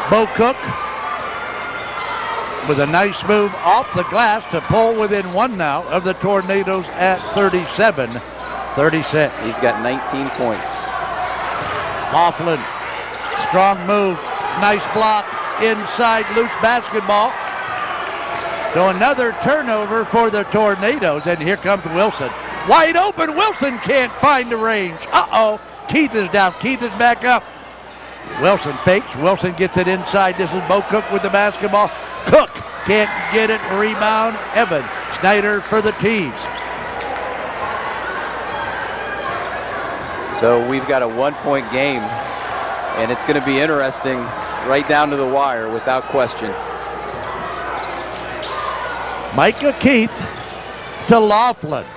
Bo Cook with a nice move off the glass to pull within 1 now of the Tornadoes at 37-36. He's got 19 points. Laughlin, strong move, nice block, inside loose basketball. So another turnover for the Tornadoes, and here comes Wilson. Wide open, Wilson can't find the range. Uh-oh, Keith is down, Keith is back up. Wilson fakes, Wilson gets it inside. This is Bo Cook with the basketball. Cook can't get it, rebound, Evan Snyder for the Tees. So we've got a 1-point game, and it's going to be interesting right down to the wire without question. Micah Keith to Laughlin.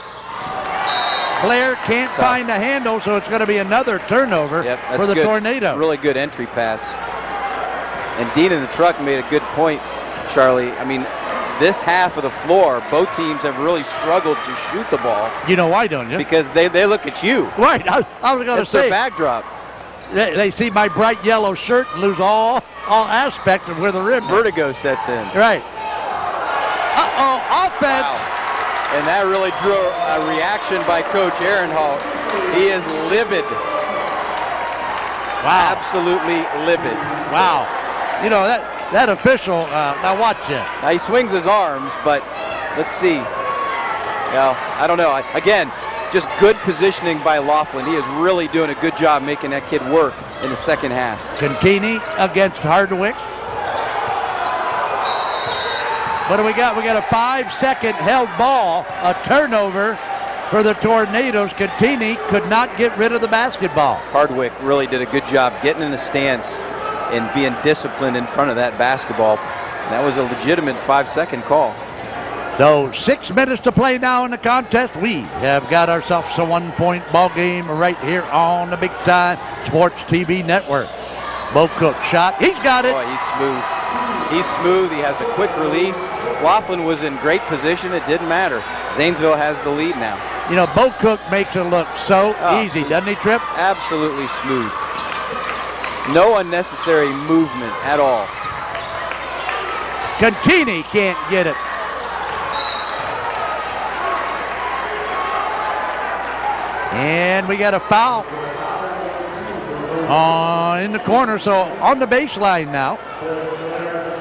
Blair can't find the handle, so it's going to be another turnover for the Tornado. Really good entry pass. And Dean in the truck made a good point, Charlie. I mean, this half of the floor, both teams have really struggled to shoot the ball. You know why, don't you? Because they look at you. Right. I was going to say. It's their backdrop. They see my bright yellow shirt and lose all aspect of where the rim is. Vertigo sets in. Right. Uh-oh, offense. Wow. And that really drew a reaction by Coach Ehrenholt. He is livid. Wow. Absolutely livid. Wow. You know, that official, now watch it. Now he swings his arms, but let's see. Well, I don't know. Again, just good positioning by Laughlin. He is really doing a good job making that kid work in the second half. Contini against Hardwick. What do we got? We got a 5-second held ball, a turnover for the Tornadoes. Contini could not get rid of the basketball. Hardwick really did a good job getting in a stance and being disciplined in front of that basketball. That was a legitimate 5-second call. So 6 minutes to play now in the contest. We have got ourselves a 1-point ball game right here on the Big Time Sports TV network. Bo Cook shot. He's got it. Boy, he's smooth. He's smooth. He has a quick release. Laughlin was in great position. It didn't matter. Zanesville has the lead now. You know, Bo Cook makes it look so easy, doesn't he, Trip? Absolutely smooth. No unnecessary movement at all. Contini can't get it. And we got a foul in the corner, so on the baseline now.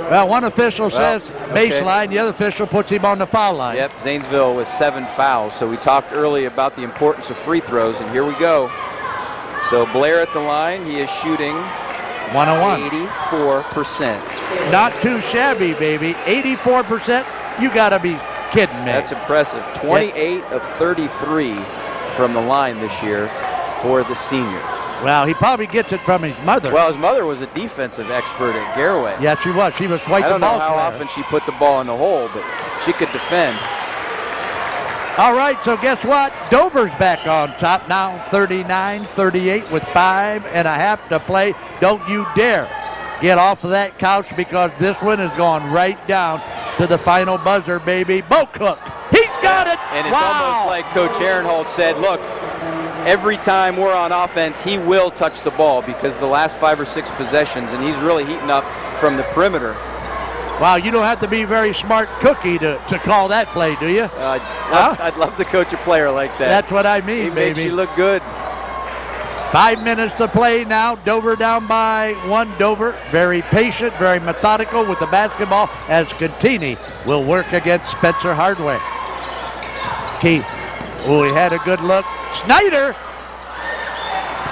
Well, one official says baseline, the other official puts him on the foul line. Yep, Zanesville with 7 fouls. So we talked earlier about the importance of free throws, and here we go. So Blair at the line, he is shooting 84%. Not too shabby, baby. 84%. You got to be kidding me. That's impressive. 28 of 33 from the line this year for the senior. Well, he probably gets it from his mother. Well, his mother was a defensive expert at Garaway. Yeah, she was. She was quite the ball I don't know how player. often she put the ball in the hole, but she could defend. All right, so guess what? Dover's back on top now, 39-38 with 5.5 to play. Don't you dare get off of that couch because this one is going right down to the final buzzer, baby. Bo Cook, he's got it. And it's almost like Coach Ehrenholt said, look, every time we're on offense, he will touch the ball because the last 5 or 6 possessions, and he's really heating up from the perimeter. Wow, you don't have to be a very smart cookie to call that play, do you? I'd love to coach a player like that. That's what I mean, he baby. Makes you look good. 5 minutes to play now. Dover down by 1. Dover very patient, very methodical with the basketball as Contini will work against Spencer Hardwick. Keith, oh, he had a good look. Snyder,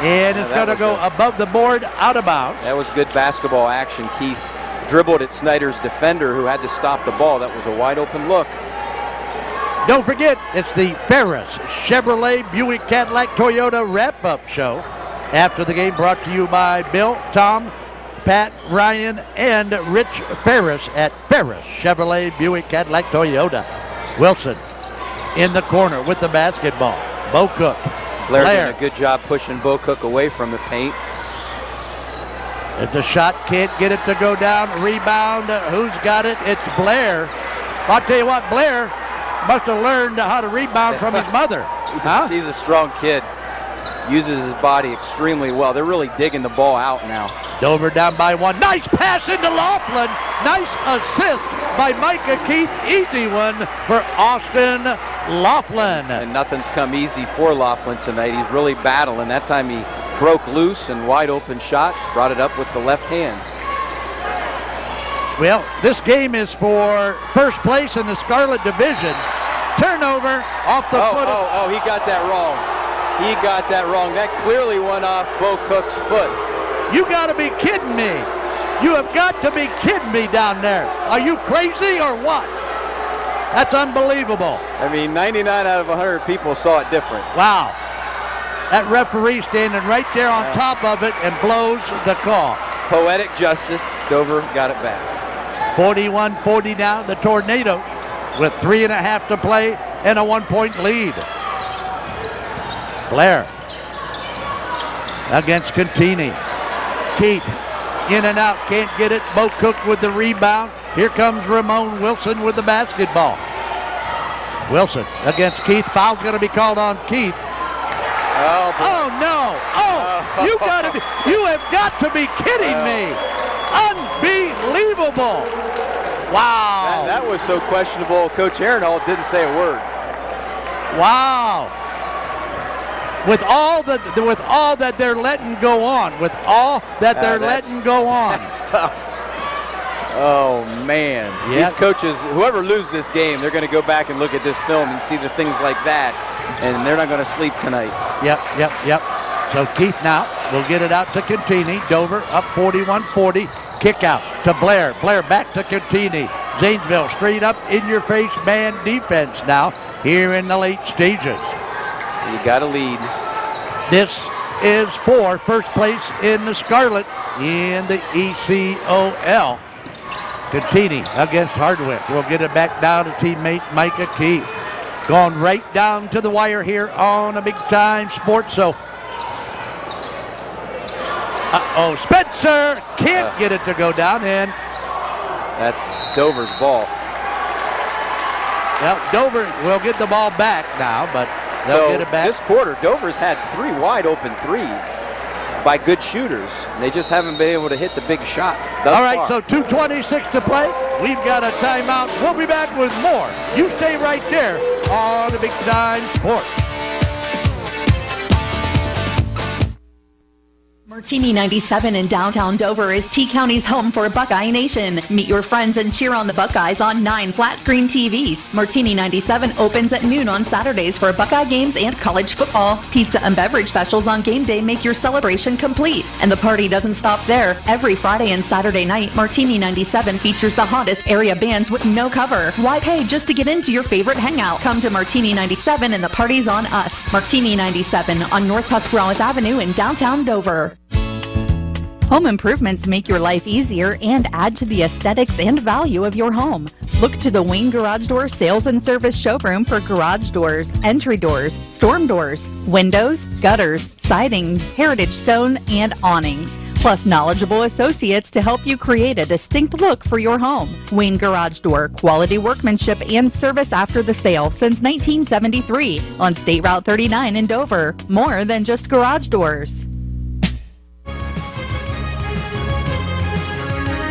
and it's going to go above the board, out of bounds. That was good basketball action. Keith dribbled at Snyder's defender who had to stop the ball. That was a wide open look. Don't forget, it's the Ferris Chevrolet Buick Cadillac Toyota wrap-up show. After the game, brought to you by Bill, Tom, Pat, Ryan, and Rich Ferris at Ferris Chevrolet Buick Cadillac Toyota. Wilson in the corner with the basketball. Bo Cook. Blair doing a good job pushing Bo Cook away from the paint. It's a shot, can't get it to go down. Rebound, who's got it? It's Blair. I'll tell you what, Blair must have learned how to rebound from his mother. He's a strong kid. Uses his body extremely well. They're really digging the ball out now. Dover down by 1. Nice pass into Laughlin. Nice assist by Micah Keith. Easy one for Austin Laughlin. And nothing's come easy for Laughlin tonight. He's really battling. That time he broke loose and wide open shot. Brought it up with the left hand. Well, this game is for first place in the Scarlet Division. Turnover off the foot. Oh, he got that wrong. He got that wrong. That clearly went off Bo Cook's foot. You got to be kidding me. You have got to be kidding me down there. Are you crazy or what? That's unbelievable. I mean, 99 out of 100 people saw it different. Wow. That referee standing right there on top of it and blows the call. Poetic justice. Dover got it back. 41-40 now. The Tornadoes with 3.5 to play and a 1-point lead. Blair against Contini. Keith in and out, can't get it. Bo Cook with the rebound. Here comes Ramon Wilson with the basketball. Wilson against Keith. Foul's going to be called on Keith. Oh no! Oh, you have got to be kidding me! Unbelievable! Wow! That was so questionable. Coach Arenall didn't say a word. Wow! With all that they're letting go on, letting go on. That's tough. Oh man! These coaches, whoever loses this game, they're going to go back and look at this film and see the things like that, and they're not going to sleep tonight. Yep. So Keith now will get it out to Contini. Dover up 41-40. Kick out to Blair. Blair back to Contini. Zanesville straight up in your face man defense now here in the late stages. You got to lead. This is for first place in the Scarlet in the ECOL. Contini against Hardwick. We'll get it back down to teammate Micah Keith. Going right down to the wire here on a Big Time Sports. So, Spencer can't get it to go down, and that's Dover's ball. Well, Dover will get the ball back now, but they'll get it back. This quarter, Dover's had 3 wide open threes by good shooters. They just haven't been able to hit the big shot thus All right, far. so 2:26 to play. We've got a timeout. We'll be back with more. You stay right there on the Big Time Sports. Martini 97 in downtown Dover is T-County's home for Buckeye Nation. Meet your friends and cheer on the Buckeyes on 9 flat-screen TVs. Martini 97 opens at noon on Saturdays for Buckeye games and college football. Pizza and beverage specials on game day make your celebration complete. And the party doesn't stop there. Every Friday and Saturday night, Martini 97 features the hottest area bands with no cover. Why pay just to get into your favorite hangout? Come to Martini 97 and the party's on us. Martini 97 on North Tuscarawas Avenue in downtown Dover. Home improvements make your life easier and add to the aesthetics and value of your home. Look to the Wayne Garage Door Sales and Service Showroom for garage doors, entry doors, storm doors, windows, gutters, siding, heritage stone, and awnings. Plus knowledgeable associates to help you create a distinct look for your home. Wayne Garage Door, quality workmanship and service after the sale since 1973 on State Route 39 in Dover. More than just garage doors.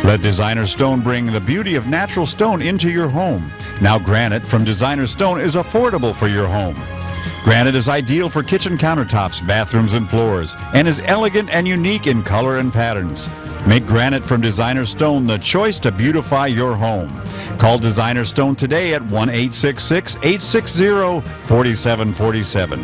Let Designer Stone bring the beauty of natural stone into your home. Now granite from Designer Stone is affordable for your home. Granite is ideal for kitchen countertops, bathrooms, and floors, and is elegant and unique in color and patterns. Make granite from Designer Stone the choice to beautify your home. Call Designer Stone today at 1-866-860-4747.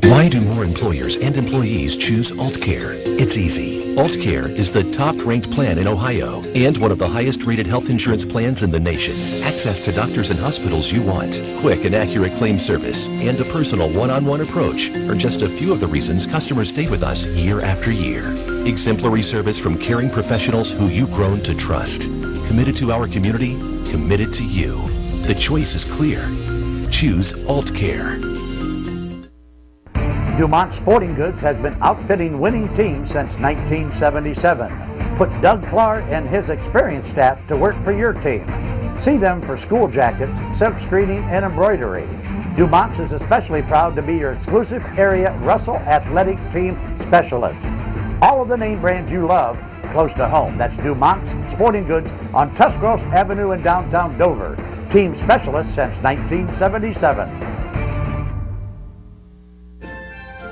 Why do more employers and employees choose AltCare? It's easy. AltCare is the top-ranked plan in Ohio and one of the highest-rated health insurance plans in the nation. Access to doctors and hospitals you want, quick and accurate claim service, and a personal one-on-one approach are just a few of the reasons customers stay with us year after year. Exemplary service from caring professionals who you've grown to trust. Committed to our community, committed to you. The choice is clear. Choose AltCare. Dumont Sporting Goods has been outfitting winning teams since 1977. Put Doug Clark and his experienced staff to work for your team. See them for school jackets, silk screening, and embroidery. Dumont's is especially proud to be your exclusive area Russell Athletic Team Specialist. All of the name brands you love close to home. That's Dumont's Sporting Goods on Tuscarawas Avenue in downtown Dover. Team Specialist since 1977.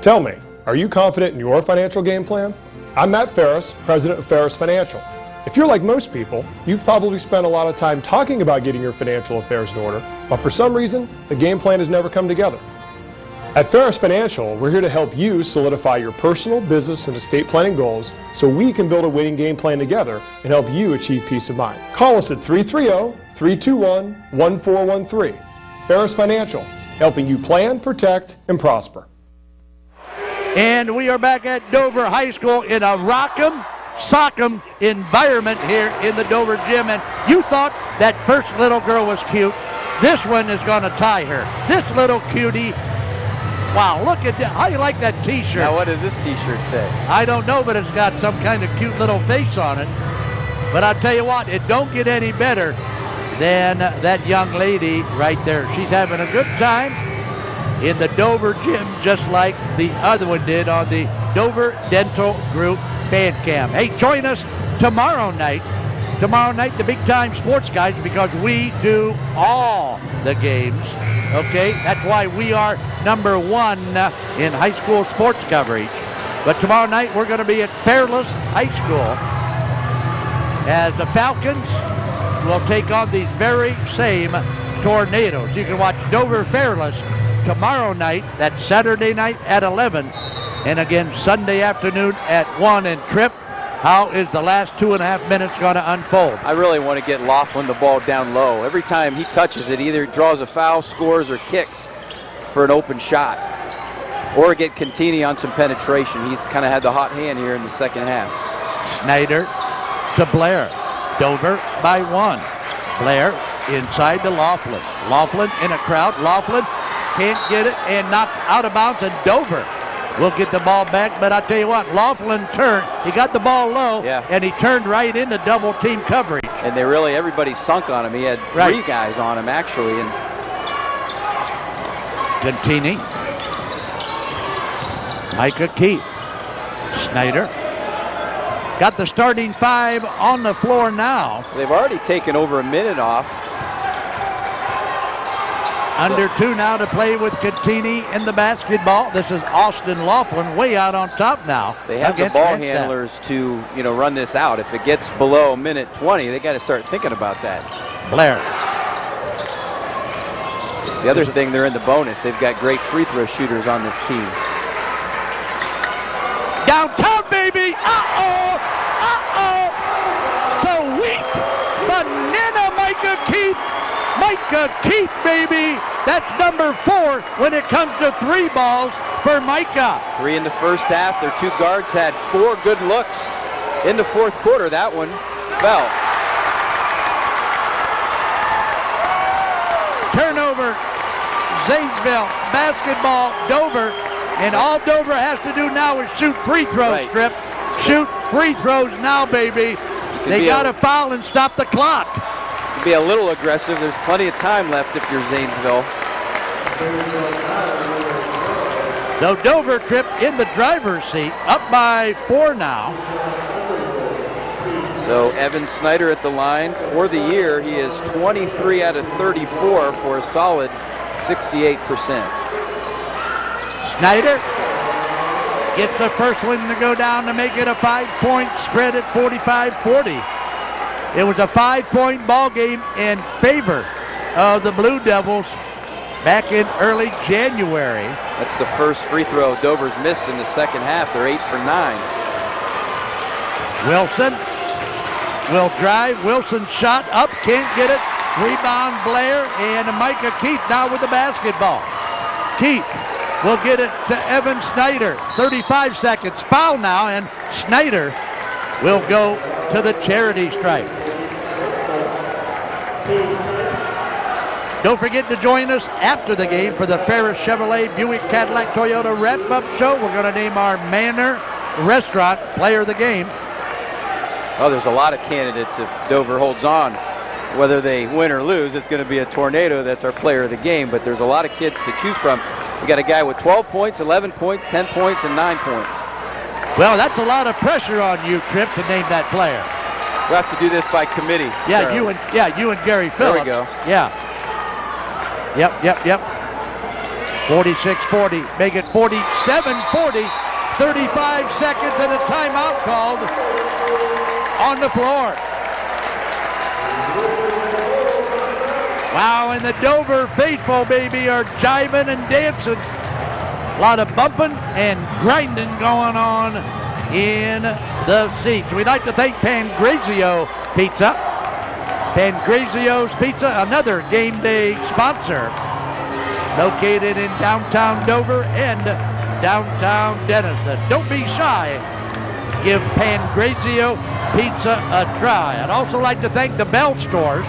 Tell me, are you confident in your financial game plan? I'm Matt Ferris, president of Ferris Financial. If you're like most people, you've probably spent a lot of time talking about getting your financial affairs in order, but for some reason, the game plan has never come together. At Ferris Financial, we're here to help you solidify your personal, business, and estate planning goals so we can build a winning game plan together and help you achieve peace of mind. Call us at 330-321-1413. Ferris Financial, helping you plan, protect, and prosper. And we are back at Dover High School in a rock'em, sock'em environment here in the Dover gym. And you thought that first little girl was cute. This one is going to tie her. This little cutie Wow, look at that. How you like that T-shirt? Now, what does this T-shirt say? I don't know, but it's got some kind of cute little face on it. But I'll tell you what, it don't get any better than that young lady right there. She's having a good time in the Dover gym, just like the other one did on the Dover Dental Group Band Camp. Hey, join us tomorrow night. Tomorrow night, the Big Time Sports Guys, because we do all the games. Okay, that's why we are number one in high school sports coverage. But tomorrow night, we're going to be at Fairless High School as the Falcons will take on these very same Tornadoes. You can watch Dover Fairless tomorrow night. That's Saturday night at 11. And again, Sunday afternoon at 1. And Trip, how is the last 2.5 minutes going to unfold? I really want to get Laughlin the ball down low. Every time he touches it, either draws a foul, scores, or kicks for an open shot. Or get Contini on some penetration. He's kind of had the hot hand here in the second half. Snyder to Blair. Dover by 1. Blair inside to Laughlin. Laughlin in a crowd. Laughlin can't get it and knocked out of bounds, and Dover will get the ball back. But I tell you what, Laughlin turned. He got the ball low, and he turned right into double team coverage. And everybody sunk on him. He had three guys on him, actually. And Contini. Micah Keith. Snyder. Got the starting 5 on the floor now. They've already taken over a minute off. Under 2 now to play with Contini in the basketball. This is Austin Laughlin way out on top now. They have the ball handlers to, run this out. If it gets below minute 20, they got to start thinking about that. Blair. The other thing, they're in the bonus. They've got great free throw shooters on this team. Downtown, baby. Uh-oh. Uh-oh. Sweet banana, Micah Keith. Micah Keith, baby. That's number 4 when it comes to 3 balls for Micah. 3 in the first half. Their 2 guards had 4 good looks in the fourth quarter. That one fell. Turnover. Zanesville basketball. Dover. And all Dover has to do now is shoot free throws, Strip. Shoot free throws now, baby. They got to foul and stop the clock. Be a little aggressive. There's plenty of time left if you're Zanesville. So Dover, Trip, in the driver's seat, up by 4 now. So Evan Snyder at the line for the year. He is 23 out of 34 for a solid 68%. Snyder gets the first one to go down to make it a 5-point spread at 45-40. It was a 5-point ball game in favor of the Blue Devils back in early January. That's the first free throw Dover's missed in the second half. They're 8 for 9. Wilson will drive. Wilson shot up, can't get it. Rebound Blair, and Micah Keith now with the basketball. Keith will get it to Evan Snyder. 35 seconds. Foul now, and Snyder will go to the charity stripe. Don't forget to join us after the game for the Ferris Chevrolet Buick Cadillac Toyota wrap-up show. We're going to name our Manor Restaurant Player of the Game. Oh, there's a lot of candidates if Dover holds on. Whether they win or lose, it's going to be a Tornado that's our Player of the Game, but there's a lot of kids to choose from. We got a guy with 12 points, 11 points, 10 points, and 9 points. Well, that's a lot of pressure on you, Trip, to name that player. We'll have to do this by committee. Yeah, you and Gary Phillips. There we go. Yeah. Yep. 46-40. Make it 47-40. 35 seconds and a timeout called on the floor. Wow, and the Dover faithful, baby, are jiving and dancing. A lot of bumping and grinding going on in the seats. We'd like to thank Pangrazio Pizza. Pangrazio's Pizza, another game day sponsor, located in downtown Dover and downtown Denison. Don't be shy. Give Pangrazio Pizza a try. I'd also like to thank the Bell Stores.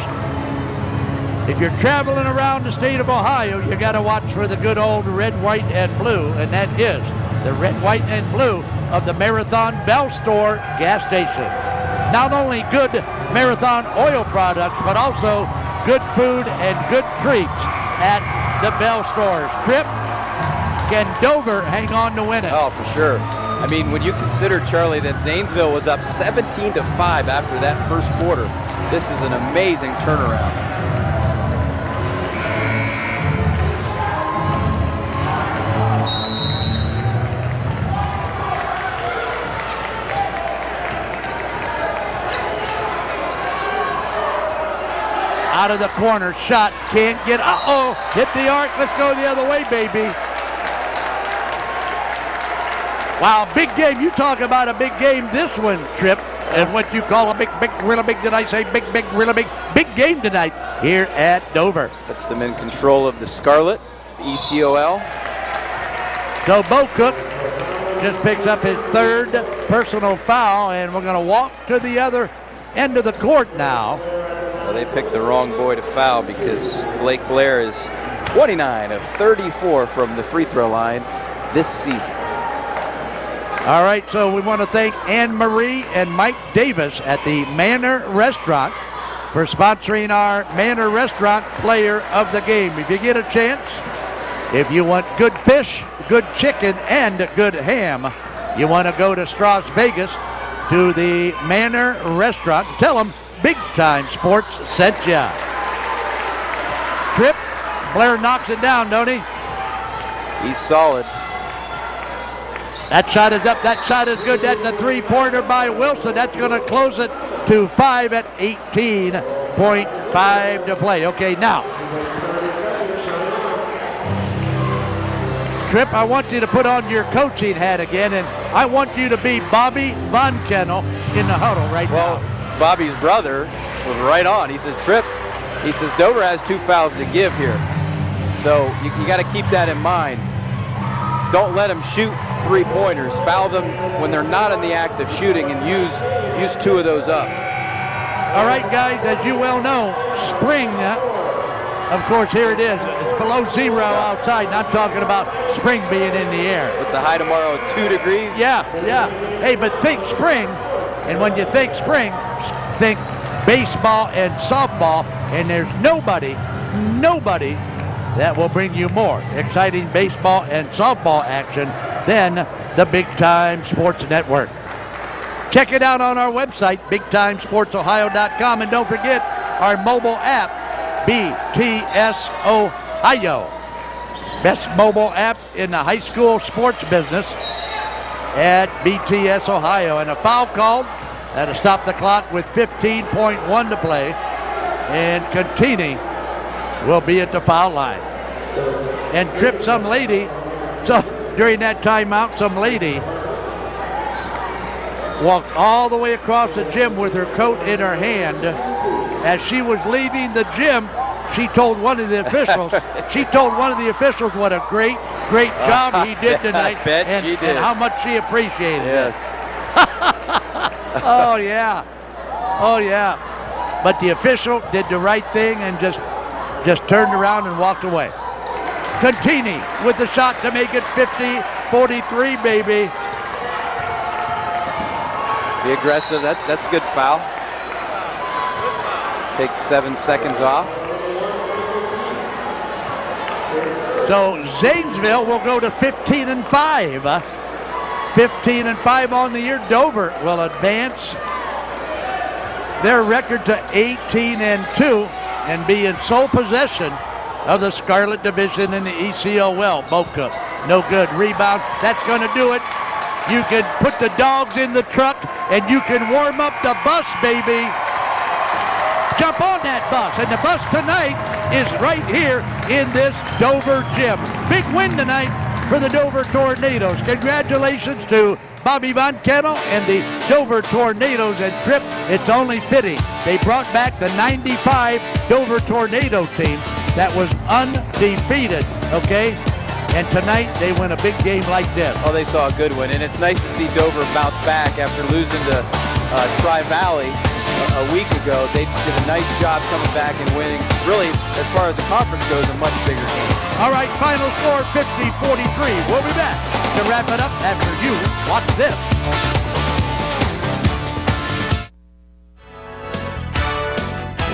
if you're traveling around the state of Ohio, you got to watch for the good old red, white, and blue, and that is the red, white, and blue of the Marathon Bell Store gas station. Not only good Marathon oil products, but also good food and good treats at the Bell stores. Tripp, can Dover hang on to win it? Oh, for sure. I mean, when you consider, Charlie, that Zanesville was up 17-5 after that first quarter, this is an amazing turnaround. Out of the corner, shot, can't get, hit the arc, let's go the other way, baby. Wow, big game. You talk about a big game. This one, Tripp, is what you call a big, really big. Did I say big, really big game tonight here at Dover? Puts them in control of the Scarlet, the ECOL. So Bo Cook just picks up his third personal foul, and we're going to walk to the other end of the court now. Well, they picked the wrong boy to foul because Blake Blair is 29 of 34 from the free throw line this season. All right, so we want to thank Anne Marie and Mike Davis at the Manor Restaurant for sponsoring our Manor Restaurant Player of the Game. If you get a chance, if you want good fish, good chicken, and good ham, you want to go to Strauss Vegas to the Manor Restaurant. Tell them Big Time Sports sent ya. Tripp, Blair knocks it down, don't he? He's solid. That shot is up. That shot is good. That's a three-pointer by Wilson. That's going to close it to 5 at 18.5 to play. Okay, now. Tripp, I want you to put on your coaching hat again, and I want you to be Bobby Von Kennel in the huddle right now. Bobby's brother was right on. He says, Tripp, he says, Dover has 2 fouls to give here. So you got to keep that in mind. Don't let them shoot three-pointers. Foul them when they're not in the act of shooting and use 2 of those up. All right, guys, as you well know, spring, of course, here it is. It's below 0 outside, and I'm talking about spring being in the air. It's a high tomorrow of 2 degrees. Yeah. Hey, but think spring, and when you think spring, think baseball and softball, and there's nobody that will bring you more exciting baseball and softball action than the Big Time Sports Network. Check it out on our website, BigTimeSportsOhio.com, and don't forget our mobile app, BTS Ohio. Best mobile app in the high school sports business at BTS Ohio. And a foul called that'll stop the clock with 15.1 to play, and Contini will be at the foul line. And Tripp, some lady, so during that timeout, some lady walked all the way across the gym with her coat in her hand. As she was leaving the gym, she told one of the officials, what a great job he did tonight. I bet she did. And how much she appreciated it. Oh, yeah. But the official did the right thing and just turned around and walked away. Contini with the shot to make it 50-43, baby. Be aggressive. That's a good foul. Take 7 seconds off. So Zanesville will go to 15-5. 15-5 on the year. Dover will advance their record to 18-2 and be in sole possession of the Scarlet Division in the ECOL. Boca, no good. Rebound. That's going to do it. You can put the dogs in the truck and you can warm up the bus, baby. Jump on that bus. And the bus tonight is right here in this Dover gym. Big win tonight for the Dover Tornadoes. Congratulations to Bobby Von Kennel and the Dover Tornadoes. And Tripp, it's only fitting they brought back the 95 Dover Tornado team that was undefeated, okay? And tonight they win a big game like this. Oh, they saw a good one, and it's nice to see Dover bounce back after losing to Tri-Valley a week ago. They did a nice job coming back and winning. Really, as far as the conference goes, a much bigger game. All right, final score 50-43. We'll be back to wrap it up after you watch this.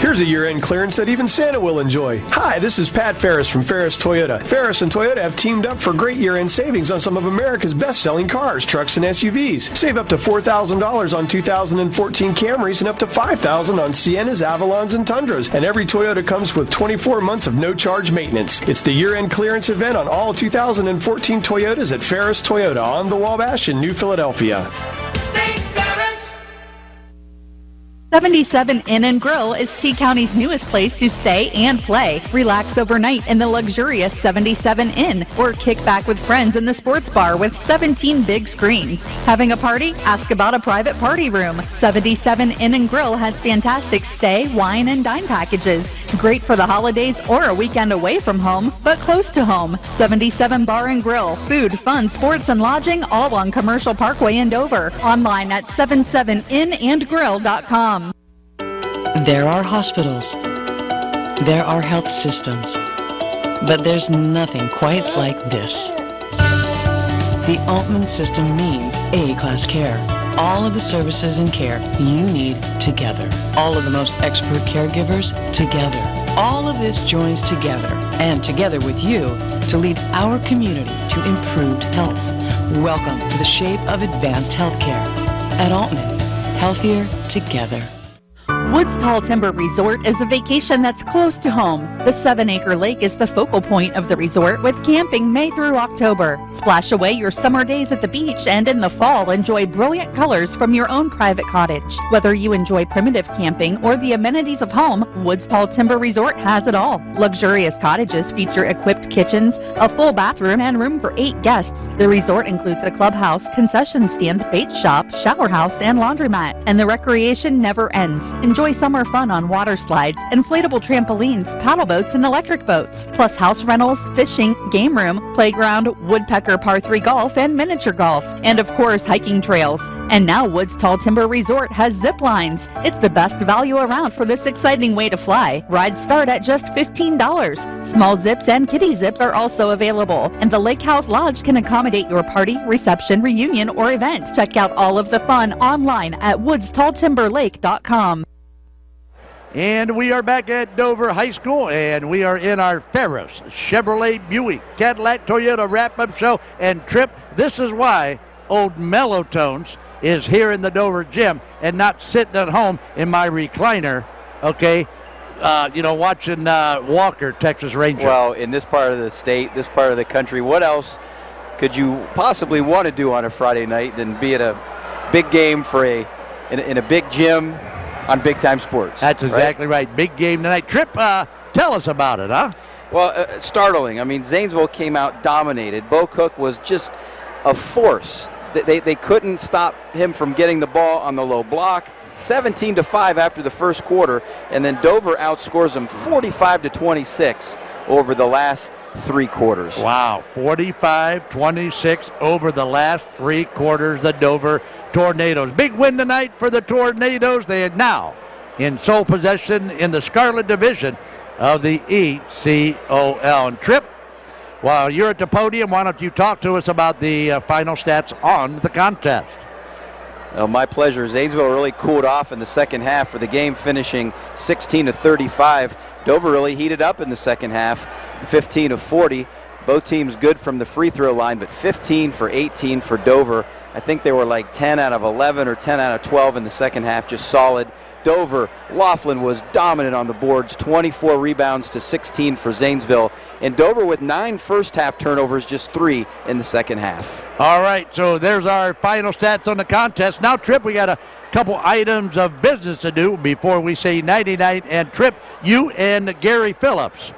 Here's a year-end clearance that even Santa will enjoy. Hi, this is Pat Ferris from Ferris Toyota. Ferris and Toyota have teamed up for great year-end savings on some of America's best-selling cars, trucks, and SUVs. Save up to $4,000 on 2014 Camrys and up to $5,000 on Siennas, Avalons, and Tundras. And every Toyota comes with 24 months of no-charge maintenance. It's the year-end clearance event on all 2014 Toyotas at Ferris Toyota on the Wabash in New Philadelphia. 77 Inn & Grill is T-County's newest place to stay and play. Relax overnight in the luxurious 77 Inn or kick back with friends in the sports bar with 17 big screens. Having a party? Ask about a private party room. 77 Inn & Grill has fantastic stay, wine, and dine packages. Great for the holidays or a weekend away from home, but close to home. 77 Bar & Grill. Food, fun, sports, and lodging all on Commercial Parkway in Dover. Online at 77innandgrill.com. There are hospitals, there are health systems, but there's nothing quite like this. The Altman system means A-class care. All of the services and care you need together. All of the most expert caregivers together. All of this joins together, and together with you, to lead our community to improved health. Welcome to the shape of advanced healthcare. At Altman, healthier together. Woods Tall Timber Resort is a vacation that's close to home. The 7-acre lake is the focal point of the resort with camping May through October. Splash away your summer days at the beach and in the fall enjoy brilliant colors from your own private cottage. Whether you enjoy primitive camping or the amenities of home, Woods Tall Timber Resort has it all. Luxurious cottages feature equipped kitchens, a full bathroom, and room for 8 guests. The resort includes a clubhouse, concession stand, bait shop, shower house, and laundromat. And the recreation never ends. Enjoy summer fun on water slides, inflatable trampolines, paddle boats, and electric boats, plus house rentals, fishing, game room, playground, woodpecker par 3 golf, and miniature golf, and of course hiking trails. And now Woods Tall Timber Resort has zip lines. It's the best value around for this exciting way to fly. Rides start at just $15. Small zips and kiddie zips are also available, and the Lake House Lodge can accommodate your party, reception, reunion, or event. Check out all of the fun online at woodstalltimberlake.com. And we are back at Dover High School, and we are in our Ferris Chevrolet Buick Cadillac Toyota wrap-up show. And Trip, this is why old Mellow Tones is here in the Dover gym and not sitting at home in my recliner, okay, watching Walker, Texas Ranger. Well, in this part of the state, this part of the country, what else could you possibly want to do on a Friday night than be at a big game in a big gym on Big Time Sports? That's exactly right. Big game tonight. Trip, tell us about it, huh? Well, startling. I mean, Zanesville came out dominated. Bo Cook was just a force. They couldn't stop him from getting the ball on the low block. 17-5 after the first quarter, and then Dover outscores them 45-26 over the last 3 quarters. Wow, 45-26 over the last 3 quarters, the Dover Tornadoes. Big win tonight for the Tornadoes. They are now in sole possession in the Scarlet Division of the ECOL. And Trip, while you're at the podium, why don't you talk to us about the final stats on the contest? Oh, my pleasure. Zanesville really cooled off in the second half for the game, finishing 16-35. Dover really heated up in the second half, 15-40. Both teams good from the free throw line, but 15 for 18 for Dover. I think they were like 10 out of 11 or 10 out of 12 in the second half, just solid. Dover, Laughlin was dominant on the boards, 24 rebounds to 16 for Zanesville. And Dover with 9 first-half turnovers, just 3 in the second half. All right, so there's our final stats on the contest. Now, Trip, we got a couple items of business to do before we say nighty-night. And Trip, you and Gary Phillips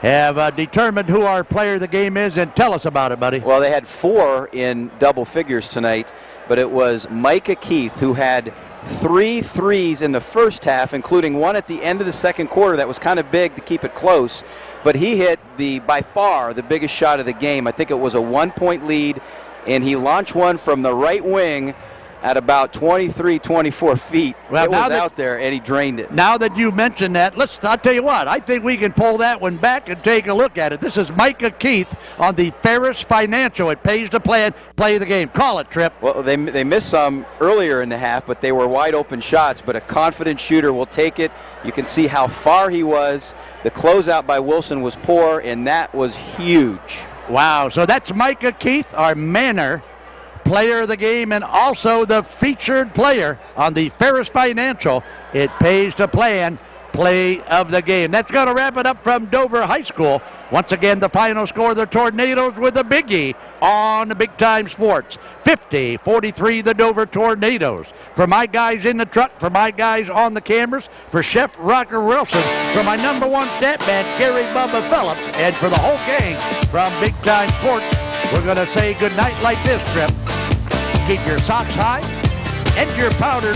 have determined who our player of the game is, and tell us about it, buddy. Well, they had 4 in double figures tonight, but it was Micah Keith who had 3 threes in the first half, including one at the end of the second quarter that was kind of big to keep it close. But he hit by far the biggest shot of the game. I think it was a 1-point lead, and he launched one from the right wing at about 23, 24 feet. Well, it was now that- out there, and he drained it. Now that you mentioned that, I'll tell you what, I think we can pull that one back and take a look at it. This is Micah Keith on the Ferris Financial. It pays to play the game. Call it, Trip. Well, they missed some earlier in the half, but they were wide open shots, but a confident shooter will take it. You can see how far he was. The closeout by Wilson was poor, and that was huge. Wow, so that's Micah Keith, our Manor player of the game, and also the featured player on the Ferris Financial. It pays to play of the game. That's going to wrap it up from Dover High School. Once again, the final score, the Tornadoes with a biggie on Big Time Sports. 50-43, the Dover Tornadoes. For my guys in the truck, for my guys on the cameras, for Chef Rocker Wilson, for my number one stat man, Gary Bubba Phillips, and for the whole gang from Big Time Sports, we're going to say goodnight like this, Trip. Keep your socks high and your powder